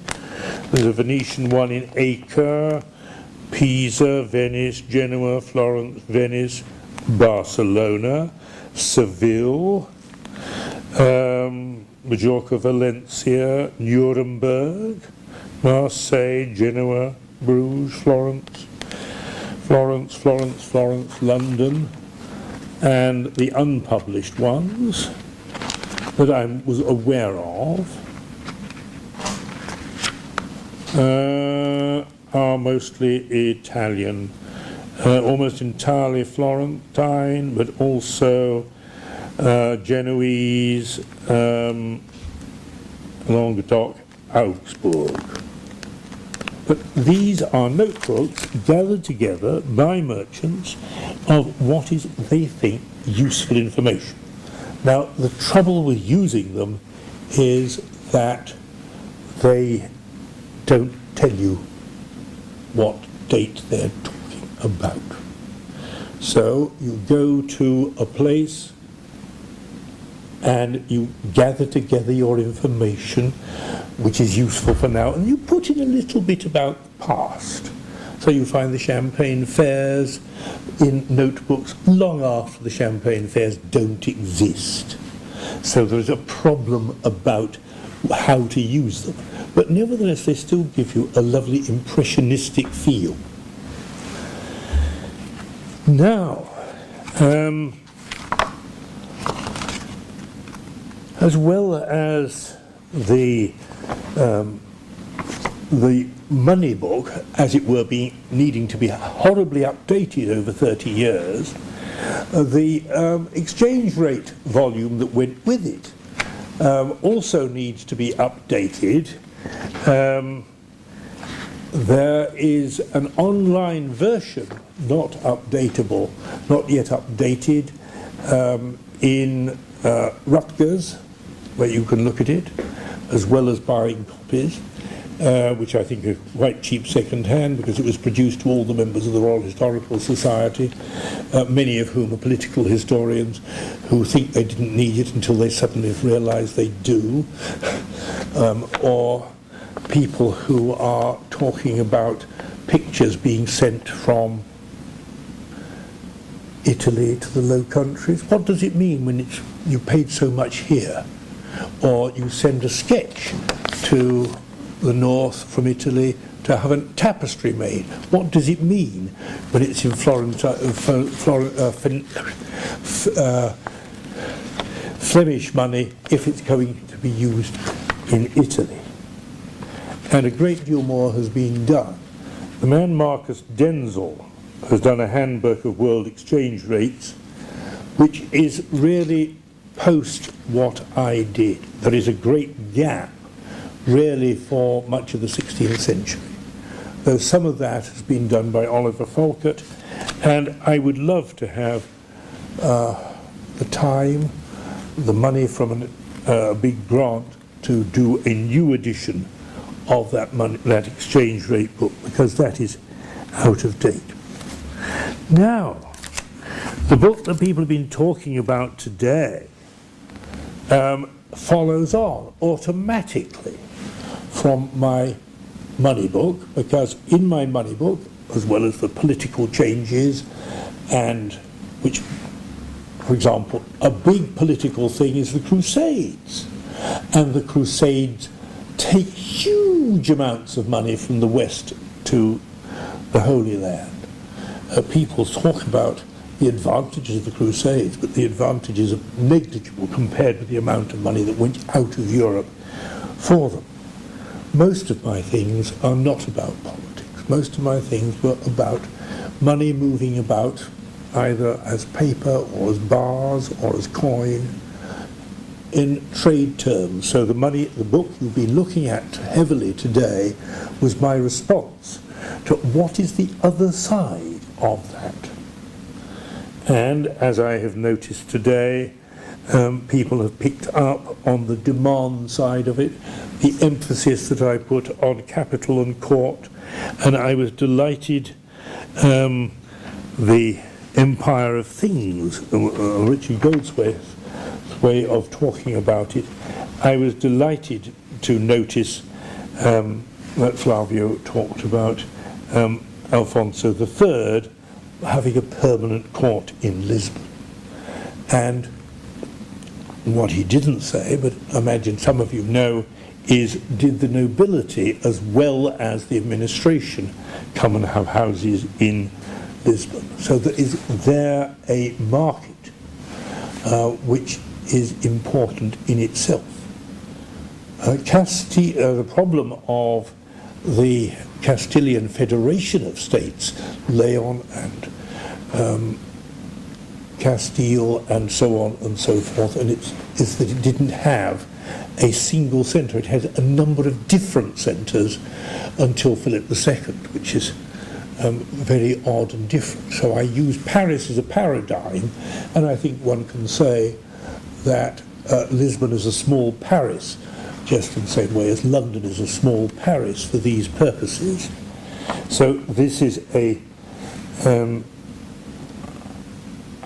There's a Venetian one in Acre, Pisa, Venice, Genoa, Florence, Venice, Barcelona, Seville, Majorca, Valencia, Nuremberg, Marseille, Genoa, Bruges, Florence, London, and the unpublished ones that I was aware of are mostly Italian, almost entirely Florentine, but also Genoese, Languedoc, Augsburg. But these are notebooks gathered together by merchants of what is, they think, useful information. Now, the trouble with using them is that they don't tell you what date they're talking about. So you go to a place and you gather together your information, which is useful for now, and you put in a little bit about the past. So you find the Champagne fairs in notebooks long after the Champagne fairs don't exist. So there's a problem about how to use them. But nevertheless, they still give you a lovely impressionistic feel. Now, as well as the money book, as it were, needing to be horribly updated over 30 years, the exchange rate volume that went with it also needs to be updated. There is an online version, not updatable, not yet updated, in Rutgers, where you can look at it, as well as buying copies, which I think are quite cheap second-hand, because it was produced to all the members of the Royal Historical Society, many of whom are political historians who think they didn't need it until they suddenly realised they do, or people who are talking about pictures being sent from Italy to the Low Countries. What does it mean when you paid so much here? Or you send a sketch to the north from Italy to have a tapestry made. What does it mean when it's in Flemish money if it's going to be used in Italy? And a great deal more has been done. The man Marcus Denzel has done a handbook of world exchange rates, which is really post what I did. There is a great gap, really, for much of the 16th century, though some of that has been done by Oliver Folkert, and I would love to have the time, the money from a big grant to do a new edition of that exchange rate book, because that is out of date. Now, the book that people have been talking about today follows on automatically from my money book, because in my money book, as well as the political changes, and which, for example, a big political thing is the Crusades, and the Crusades take huge amounts of money from the West to the Holy Land. People talk about the advantages of the Crusades, but the advantages are negligible compared with the amount of money that went out of Europe for them. Most of my things are not about politics. Most of my things were about money moving about, either as paper or as bars or as coin, in trade terms. So the book you've been looking at heavily today was my response to what is the other side of that. And as I have noticed today, people have picked up on the demand side of it, the emphasis that I put on capital and court, and I was delighted the Empire of Things, Richard Goldsmith's way of talking about it. I was delighted to notice that Flavio talked about Alfonso III having a permanent court in Lisbon. And what he didn't say, but I imagine some of you know, is did the nobility as well as the administration come and have houses in Lisbon? So there is there a market which is important in itself. The problem of the Castilian Federation of States, Leon and Castile and so on and so forth, and is that it didn't have a single centre. It had a number of different centres until Philip II, which is very odd and different. So I use Paris as a paradigm, and I think one can say that Lisbon is a small Paris, just in the same way as London is a small Paris for these purposes. So this is a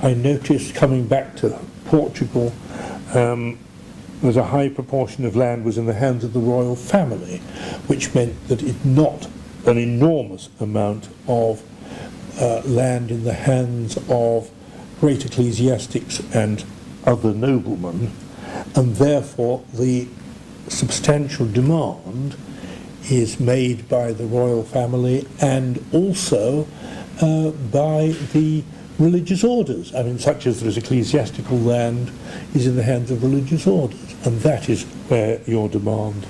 I noticed coming back to Portugal that a high proportion of land was in the hands of the royal family, which meant that it not an enormous amount of land in the hands of great ecclesiastics and other noblemen, and therefore the substantial demand is made by the royal family and also by the religious orders. I mean, such as there is ecclesiastical land is in the hands of religious orders, and that is where your demand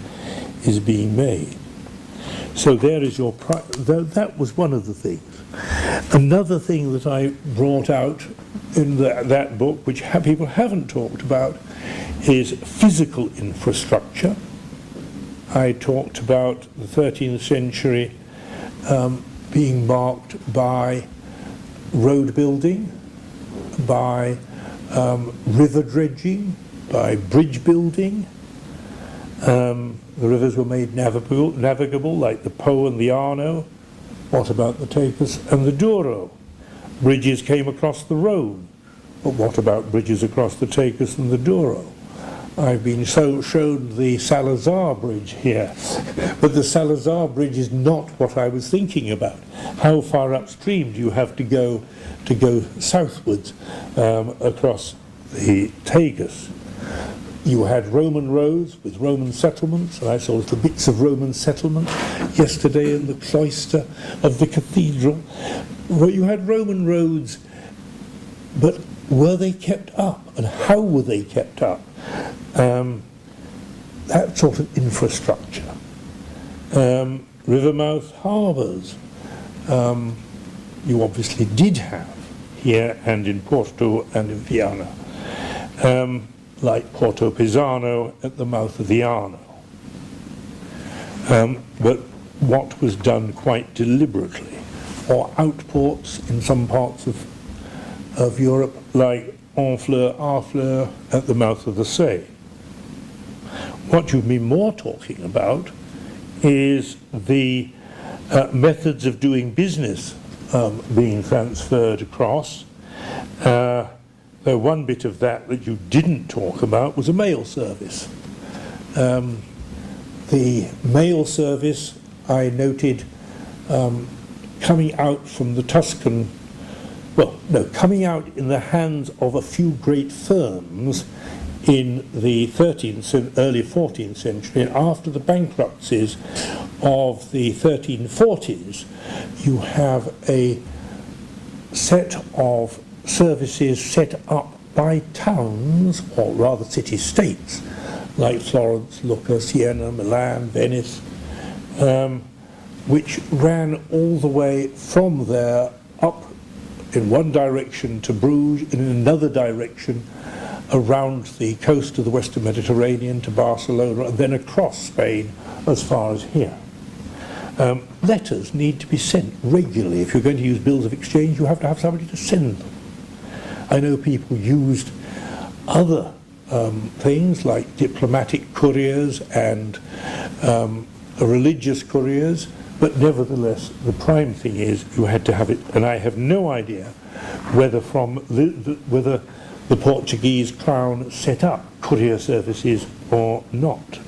is being made. So there is your that was one of the things. Another thing that I brought out in that book, which people haven't talked about, is physical infrastructure. I talked about the 13th century being marked by road building, by river dredging, by bridge building. The rivers were made navigable, like the Po and the Arno. What about the Tagus and the Douro? Bridges came across the Rhone, but what about bridges across the Tagus and the Douro? I've been shown the Salazar Bridge here, but the Salazar Bridge is not what I was thinking about. How far upstream do you have to go southwards across the Tagus? You had Roman roads with Roman settlements, and I saw little bits of Roman settlement yesterday in the cloister of the cathedral. You had Roman roads, but were they kept up, and how were they kept up? That sort of infrastructure. Rivermouth harbours, you obviously did have here and in Porto and in Viana, like Porto Pisano at the mouth of the Arno. But what was done quite deliberately, or outports in some parts of Europe, like Honfleur, Harfleur at the mouth of the Seine. What you've been more talking about is the methods of doing business being transferred across. Though one bit of that you didn't talk about was a mail service. The mail service, I noted, coming out from the Tuscan, coming out in the hands of a few great firms in the early 14th century, and after the bankruptcies of the 1340s, you have a set of services set up by towns, or rather city-states, like Florence, Lucca, Siena, Milan, Venice, which ran all the way from there up in one direction to Bruges, in another direction around the coast of the Western Mediterranean to Barcelona, and then across Spain as far as here. Letters need to be sent regularly. If you're going to use bills of exchange, you have to have somebody to send them. I know people used other things like diplomatic couriers and religious couriers, but nevertheless the prime thing is you had to have it, and I have no idea whether whether the Portuguese crown set up courier services or not.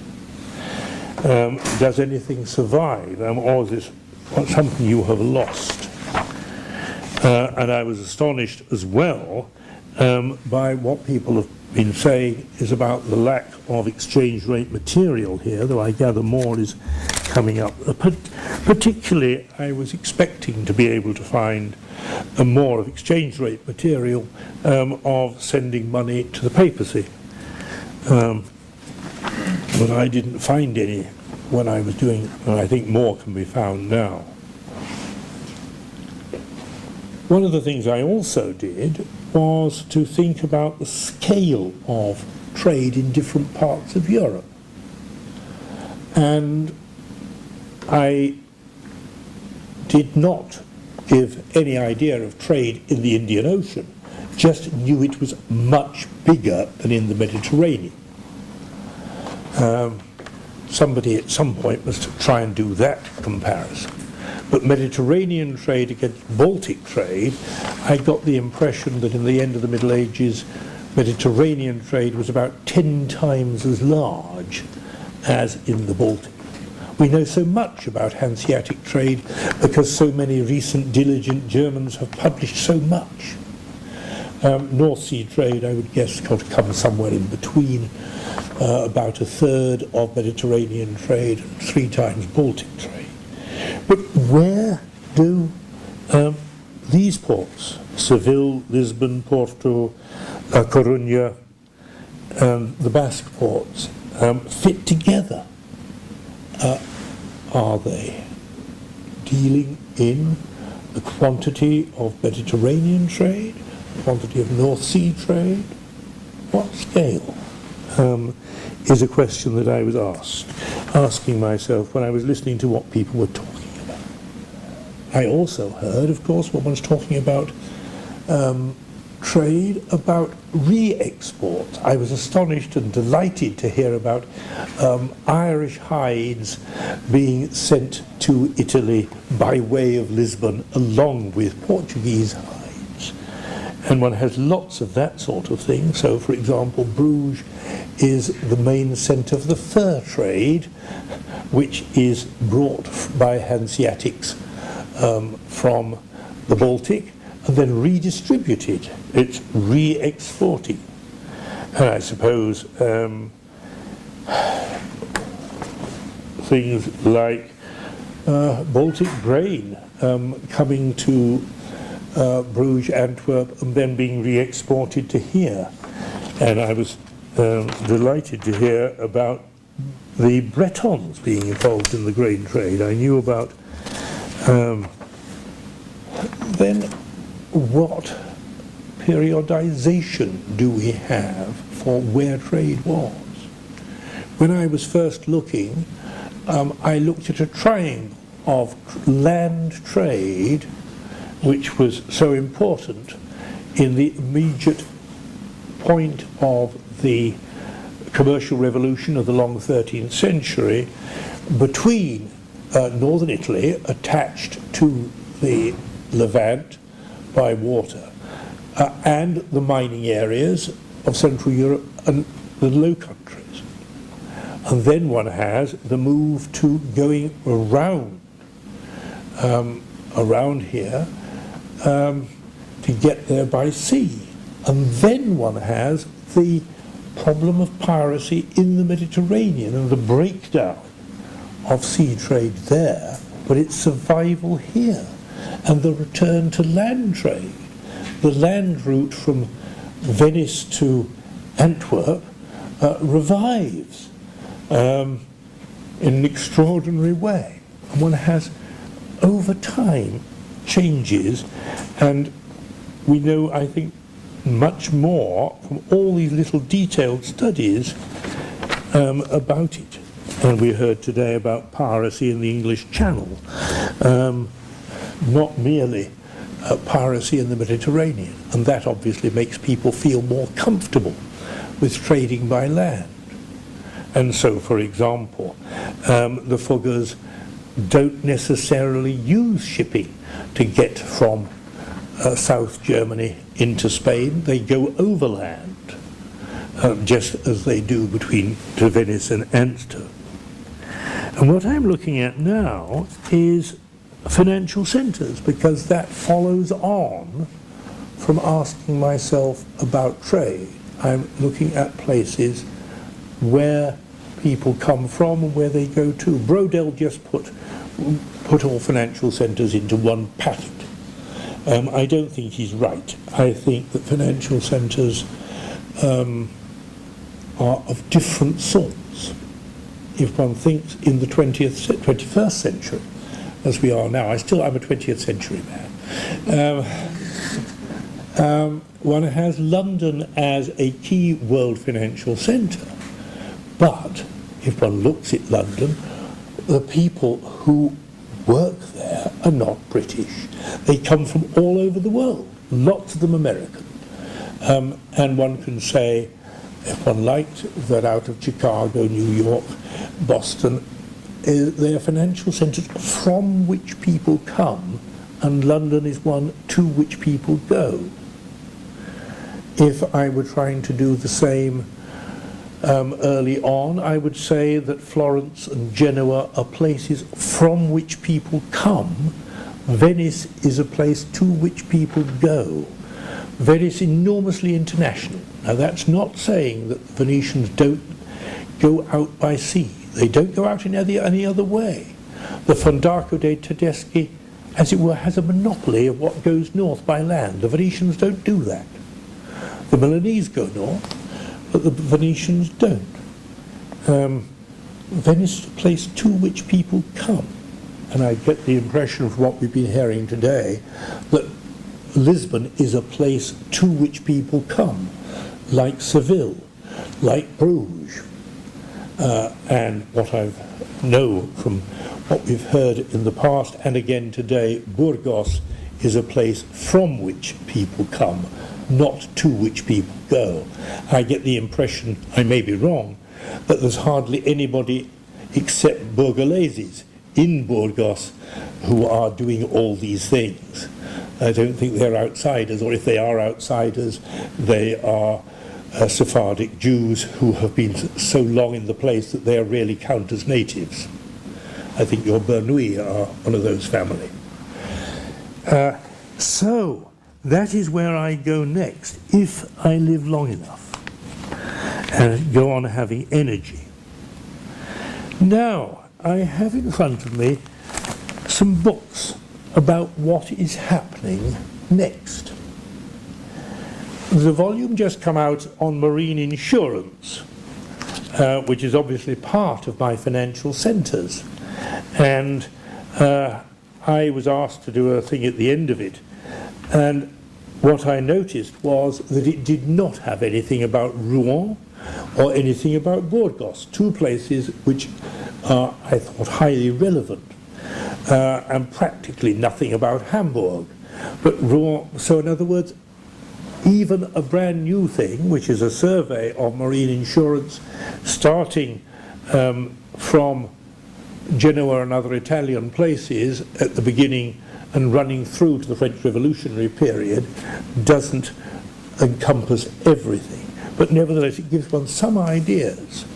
Does anything survive, or is this something you have lost? And I was astonished as well by what people have been saying is about the lack of exchange rate material here, though I gather more is coming up. Particularly, I was expecting to be able to find more of exchange rate material of sending money to the papacy. But I didn't find any when I was doing, and I think more can be found now. One of the things I also did was to think about the scale of trade in different parts of Europe. And I did not give any idea of trade in the Indian Ocean, just knew it was much bigger than in the Mediterranean. Somebody at some point must try and do that comparison. But Mediterranean trade against Baltic trade, I got the impression that in the end of the Middle Ages, Mediterranean trade was about 10 times as large as in the Baltic. We know so much about Hanseatic trade because so many recent diligent Germans have published so much. North Sea trade, I would guess, comes somewhere in between, about a third of Mediterranean trade and 3 times Baltic trade. But where do these ports, Seville, Lisbon, Porto, Coruña, the Basque ports, fit together? Are they dealing in the quantity of Mediterranean trade, quantity of North Sea trade? What scale? Is a question that I was asking myself when I was listening to what people were talking about. I also heard, of course, when one's talking about trade, about re-export. I was astonished and delighted to hear about Irish hides being sent to Italy by way of Lisbon along with Portuguese hides. And one has lots of that sort of thing. So, for example, Bruges is the main centre of the fur trade, which is brought by Hanseatics from the Baltic and then redistributed. It's re-exporting. And I suppose things like Baltic grain coming to Bruges, Antwerp, and then being re-exported to here. And I was delighted to hear about the Bretons being involved in the grain trade. I knew about then what periodization do we have for where trade was? When I was first looking, I looked at a triangle of land trade, which was so important in the immediate point of the commercial revolution of the long 13th century, between northern Italy, attached to the Levant by water, and the mining areas of Central Europe and the Low Countries. And then one has the move to going around here to get there by sea. And then one has the problem of piracy in the Mediterranean and the breakdown of sea trade there, but its survival here, and the return to land trade. The land route from Venice to Antwerp revives in an extraordinary way. And one has, over time, changes, and we know, I think, much more from all these little detailed studies about it. And we heard today about piracy in the English Channel, not merely piracy in the Mediterranean. And that obviously makes people feel more comfortable with trading by land. And so, for example, the Fuggers don't necessarily use shipping to get from South Germany into Spain. They go overland, just as they do to Venice and Amsterdam. And what I'm looking at now is financial centres, because that follows on from asking myself about trade. I'm looking at places where people come from and where they go to. Brodel just put all financial centres into one packet. I don't think he's right. I think that financial centres are of different sorts. If one thinks in the 21st century, as we are now, I'm a 20th century man, one has London as a key world financial centre, but if one looks at London, the people who work there are not British. They come from all over the world, lots of them American. And one can say, if one liked, that out of Chicago, New York, Boston, they are financial centres from which people come, and London is one to which people go. If I were trying to do the same early on, I would say that Florence and Genoa are places from which people come. Venice is a place to which people go. Venice enormously international. Now that's not saying that the Venetians don't go out by sea. They don't go out in any other way. The Fondaco dei Tedeschi, as it were, has a monopoly of what goes north by land. The Venetians don't do that. The Milanese go north, but the Venetians don't. Venice is a place to which people come. And I get the impression from what we've been hearing today that Lisbon is a place to which people come, like Seville, like Bruges. And what I know from what we've heard in the past and again today, Burgos is a place from which people come, not to which people go. I get the impression, I may be wrong, that there's hardly anybody except Burgaleses in Burgos who are doing all these things. I don't think they're outsiders, or if they are outsiders, they are Sephardic Jews who have been so long in the place that they are really count as natives. I think your Bernoulli are one of those family. So that is where I go next, if I live long enough and go on having energy. Now, I have in front of me some books about what is happening next. There's a volume just come out on marine insurance, which is obviously part of my financial centres. And I was asked to do a thing at the end of it. And what I noticed was that it did not have anything about Rouen or anything about Burgos, two places which are, I thought, highly relevant, and practically nothing about Hamburg. But Rouen, so in other words, even a brand new thing, which is a survey of marine insurance, starting from Genoa and other Italian places at the beginning and running through to the French Revolutionary period, doesn't encompass everything. But nevertheless, it gives one some ideas.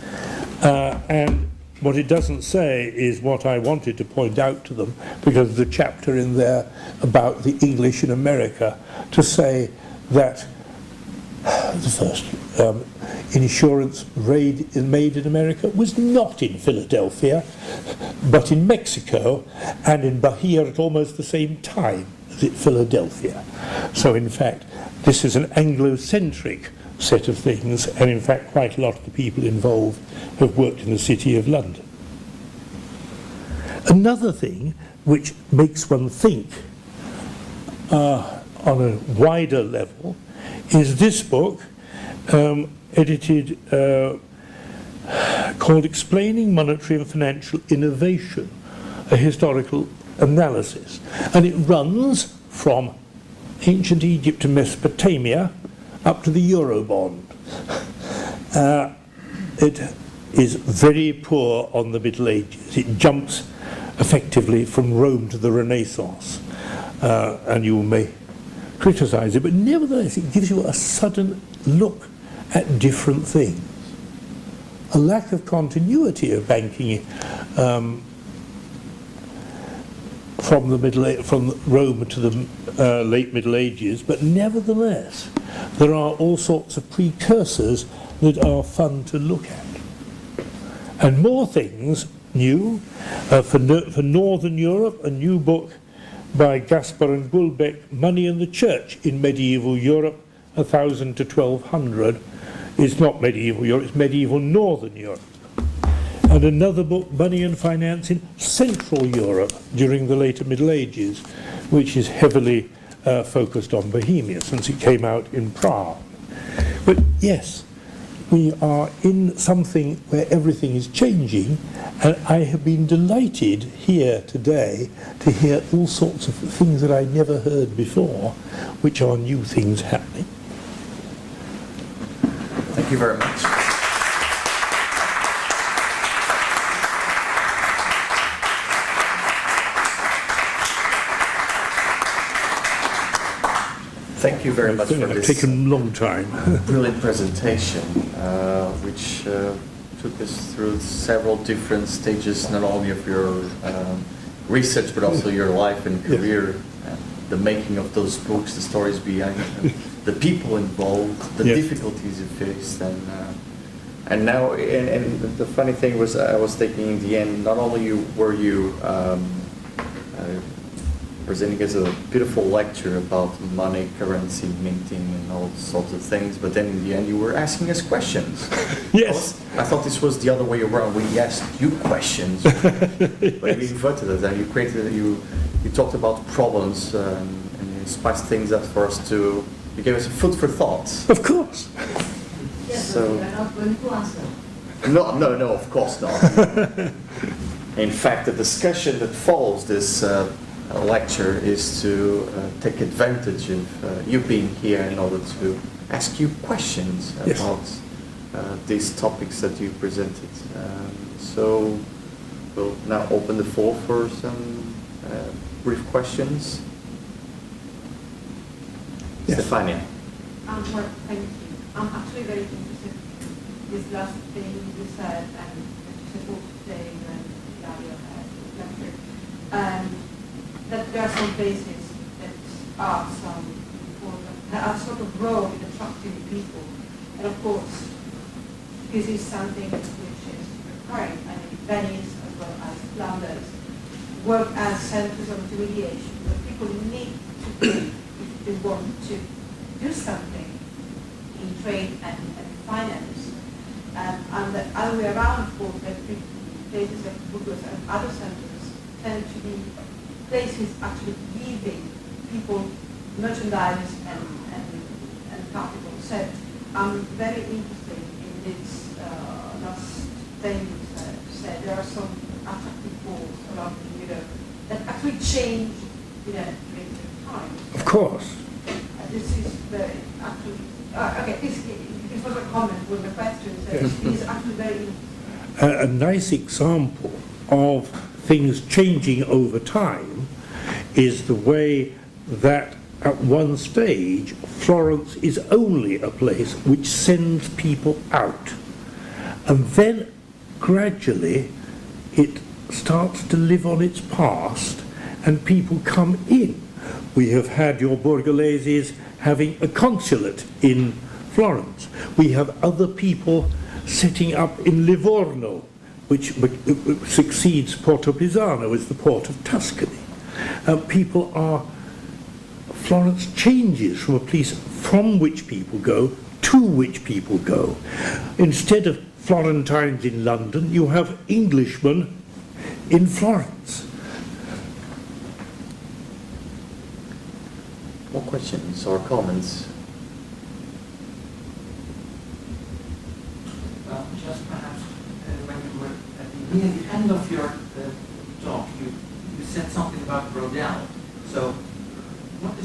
And what it doesn't say is what I wanted to point out to them, because the chapter in there about the English in America, to say that the first insurance raid made in America was not in Philadelphia, but in Mexico, and in Bahia at almost the same time as in Philadelphia. So in fact, this is an Anglo-centric set of things, and in fact quite a lot of the people involved have worked in the City of London. Another thing which makes one think on a wider level is this book, edited, called Explaining Monetary and Financial Innovation, a historical analysis. And it runs from ancient Egypt to Mesopotamia up to the Eurobond. It is very poor on the Middle Ages. It jumps effectively from Rome to the Renaissance, and you may criticize it, but nevertheless it gives you a sudden look at different things. A lack of continuity of banking from Rome to the late Middle Ages, but nevertheless there are all sorts of precursors that are fun to look at. And more things new. For Northern Europe, a new book by Gaspar and Gulbeck, Money and the Church in Medieval Europe, 1000 to 1200. It's not medieval Europe, it's medieval Northern Europe. And another book, Money and Finance in Central Europe during the later Middle Ages, which is heavily focused on Bohemia, since it came out in Prague. But yes, we are in something where everything is changing, and I have been delighted here today to hear all sorts of things that I never heard before, which are new things happening. Thank you very much. Thank you very much for this. It's taken a long time. Brilliant presentation, which took us through several different stages, not only of your research, but also your life and career, and the making of those books, the stories behind them, the people involved, the difficulties you faced, and now. And the funny thing was, I was thinking in the end, not only were you presenting as a beautiful lecture about money, currency, minting, and all sorts of things, but then in the end you were asking us questions. Yes. I thought this was the other way around. We asked you questions, but you inverted it, and you talked about problems, and you spiced things up for us to. You gave us a food for thought. Of course. Yes, So, but you're not going to answer. No, of course not. In fact, the discussion that follows this lecture is to take advantage of you being here in order to ask you questions Yes. about these topics that you presented. So we'll now open the floor for some brief questions. Yes. Stefania. Well, thank you. I'm actually very interested in this last thing you said, and you said both today and the other lecture, that there are some places that are some important, that are sort of broad in attracting people. And of course, this is something which is recurring. I mean, Venice as well as Flanders work as centers of intermediation where people need to be if they want to do something in trade and finance. And the other way around, of course, that places like Burgos and other centers tend to be places actually giving people merchandise and capital. So I'm very interested in this last thing you said. There are some attractive forces around Europe that actually change during time. Of course. This is very actually, okay, this was a comment with the question, so Yes. it is actually very interesting. A nice example of things changing over time is the way that at one stage Florence is only a place which sends people out, and then gradually it starts to live on its past and people come in. We have had your Borghaleses having a consulate in Florence. We have other people setting up in Livorno, which succeeds Porto Pisano as the port of Tuscany. Florence changes from a place from which people go to which people go. Instead of Florentines in London, you have Englishmen in Florence. More questions or comments? Well, just perhaps when you were near the end of your talk, you said something about Brodel. So, what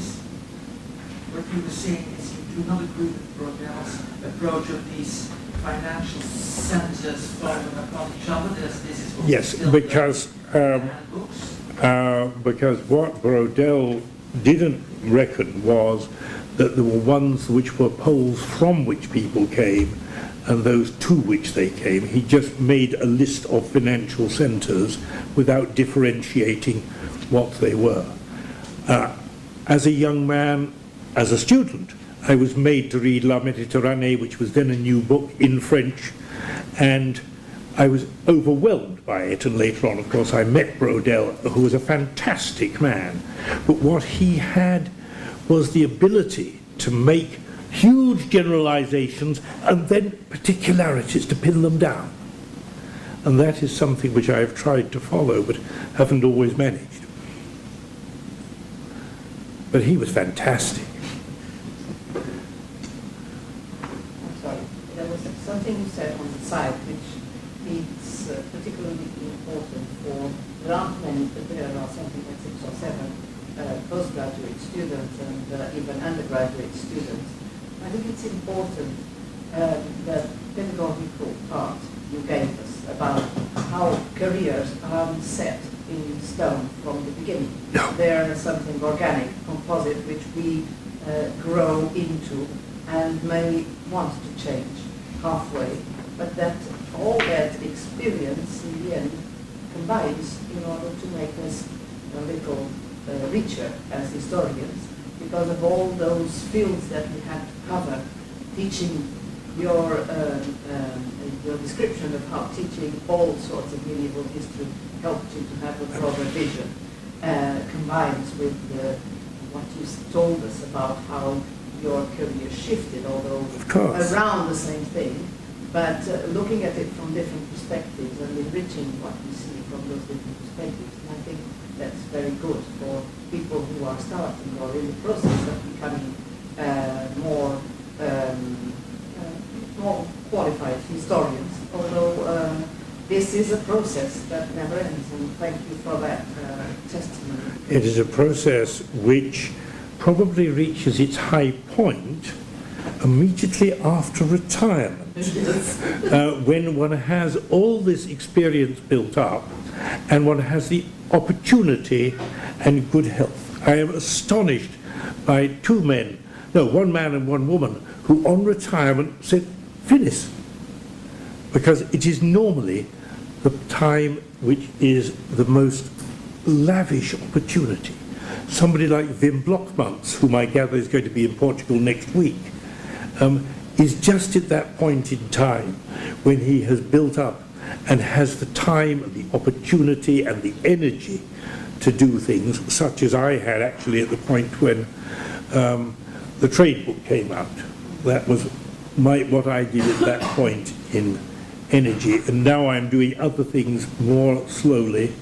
you were saying is you do not agree with Brodel's approach of these financial centers falling upon each other. This is what Yes, still because what Brodel didn't reckon was that there were ones which were poles from which people came and those to which they came. He just made a list of financial centres without differentiating what they were. As a young man, as a student, I was made to read La Méditerranée, which was then a new book in French, and I was overwhelmed by it, and later on, of course, I met Brodel, who was a fantastic man. But what he had was the ability to make huge generalizations and then particularities to pin them down. And that is something which I have tried to follow, but haven't always managed. But he was fantastic. I'm sorry. There was something you said on the side which is particularly important for around many, but there are something like 6 or 7 postgraduate students and even undergraduate students. I think it's important the pedagogical part you gave us about how careers aren't set in stone from the beginning. No. They're something organic, composite, which we grow into and may want to change halfway, but that all that experience in the end combines in order to make us a little richer as historians, because of all those fields that we had to cover. Teaching your description of how teaching all sorts of medieval history helped you to have a broader vision combines with what you told us about how your career shifted, although around the same thing, but looking at it from different perspectives and enriching what we see from those different perspectives. And I think that's very good for people who are starting or in the process of becoming more qualified historians, although this is a process that never ends, and thank you for that testimony. It is a process which probably reaches its high point immediately after retirement, when one has all this experience built up and one has the opportunity and good health. I am astonished by one man and one woman, who on retirement said, finish. Because it is normally the time which is the most lavish opportunity. Somebody like Wim Blokmans, whom I gather is going to be in Portugal next week, is just at that point in time when he has built up and has the time and the opportunity and the energy to do things such as I had actually at the point when the trade book came out. That was what I did at that point in energy, and now I'm doing other things more slowly,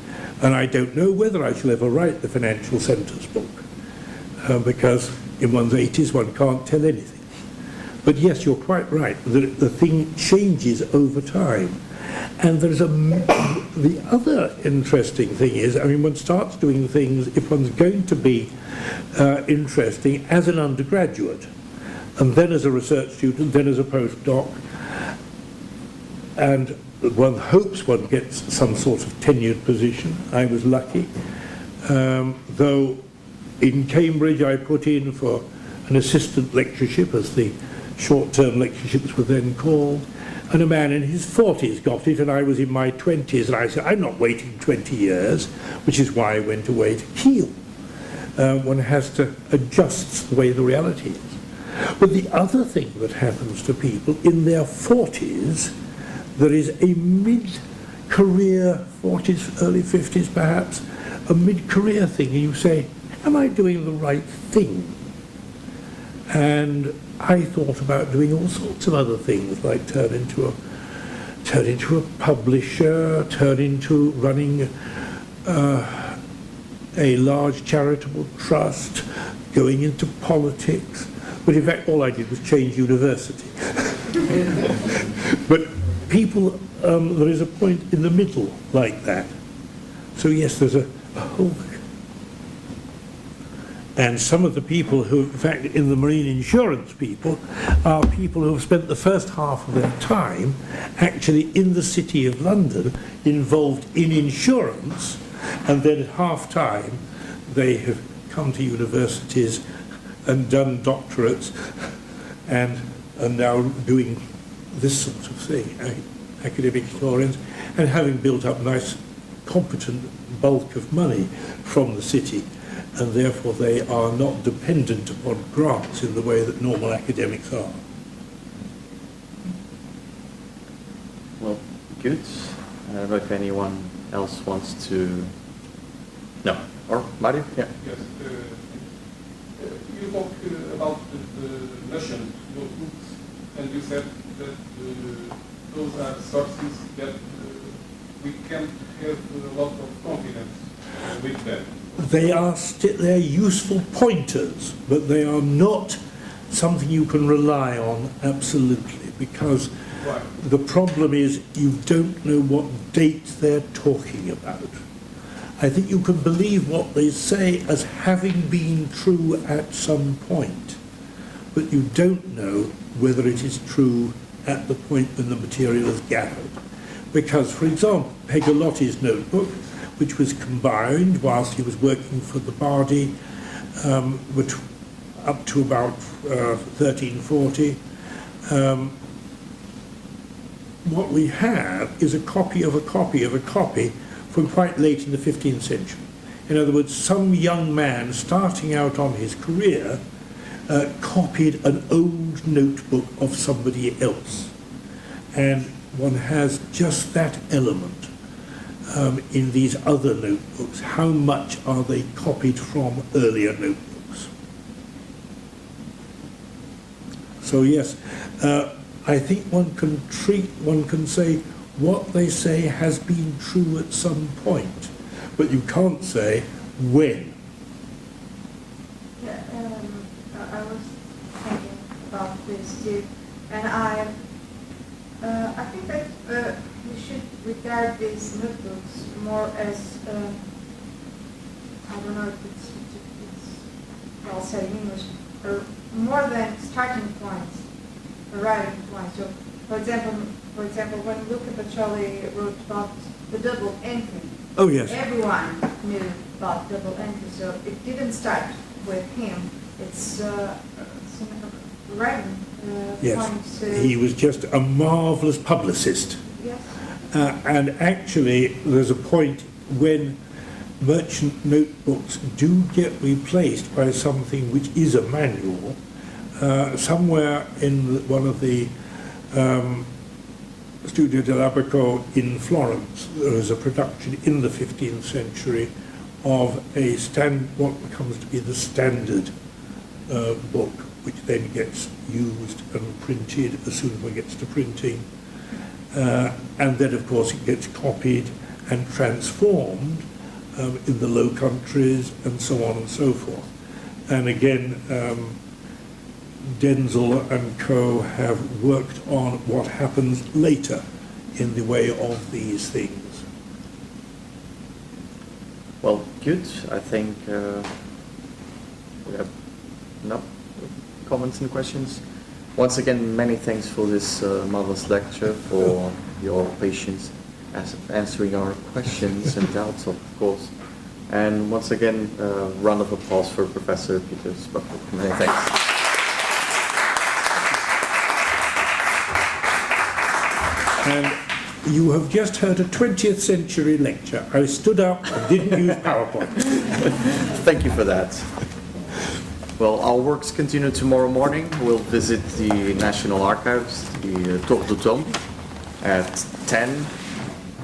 and I don't know whether I shall ever write the financial centres book, because in one's 80s one can't tell anything. But yes, you're quite right, the thing changes over time. And there's the other interesting thing is, I mean, one starts doing things, if one's going to be interesting, as an undergraduate, and then as a research student, then as a postdoc, and one hopes one gets some sort of tenured position. I was lucky, though in Cambridge I put in for an assistant lectureship, as the short-term lectureships were then called, and a man in his 40s got it, and I was in my 20s, and I said, I'm not waiting 20 years, which is why I went away to Kiel. One has to adjust the way the reality is. But the other thing that happens to people in their 40s, there is a mid-career, 40s, early 50s perhaps, a mid-career thing, and you say, am I doing the right thing? And I thought about doing all sorts of other things, like turn into a publisher, turn into running a large charitable trust, going into politics. But in fact, all I did was change university. But people, there is a point in the middle like that. So yes, there's a whole. And some of the people who, in fact, in the marine insurance people, are people who have spent the first half of their time actually in the City of London involved in insurance, and then at half time they have come to universities and done doctorates and are now doing this sort of thing, academic historians, and having built up nice, competent bulk of money from the city. And therefore they are not dependent upon grants in the way that normal academics are. Well, good. I don't know if anyone else wants to... No. Or Mario? Yeah. Yes. You talk about the Russian notebooks, and you said that those are sources that we can have a lot of confidence with them. They are they're useful pointers, but they are not something you can rely on absolutely, because right. The problem is you don't know what date they're talking about. I think you can believe what they say as having been true at some point, but you don't know whether it is true at the point when the material is gathered. Because, for example, Pegolotti's notebook, which was combined whilst he was working for the Bardi, which up to about 1340. What we have is a copy of a copy of a copy from quite late in the 15th century. In other words, some young man starting out on his career copied an old notebook of somebody else. And one has just that element. In these other notebooks, how much are they copied from earlier notebooks? So yes, I think one can say what they say has been true at some point, but you can't say when. Yeah, I was thinking about this too, and I think that we should regard these notebooks more as, I don't know if it's well said in English, or more than starting points, arriving points. So, for example, when Luca Pacioli wrote about the double entry, Oh, yes. everyone knew about double entry, so it didn't start with him. It's arriving Yes. points. He was just a marvellous publicist. Yes. And actually, there's a point when merchant notebooks do get replaced by something which is a manual. Somewhere in one of the Studio dell'Abaco in Florence, there is a production in the 15th century of what comes to be the standard book, which then gets used and printed as soon as one gets to printing. And then, of course, it gets copied and transformed in the Low Countries and so on and so forth. And again, Denzel and Co. have worked on what happens later in the way of these things. Well, good. I think we have no comments and questions. Once again, many thanks for this marvelous lecture, for your patience answering our questions and doubts, of course. And once again, round of applause for Professor Peter Spufford. Many thanks. And you have just heard a 20th century lecture. I stood up and didn't use PowerPoint. Thank you for that. Well, our works continue tomorrow morning. We'll visit the National Archives, the Tour du Tombe, at 10.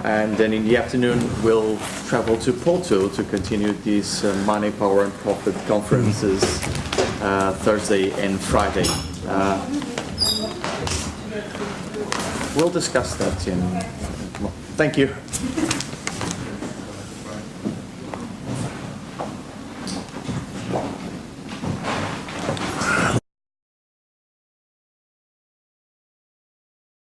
And then in the afternoon, we'll travel to Porto to continue these Money, Power and Profit conferences Thursday and Friday. We'll discuss that in... Thank you.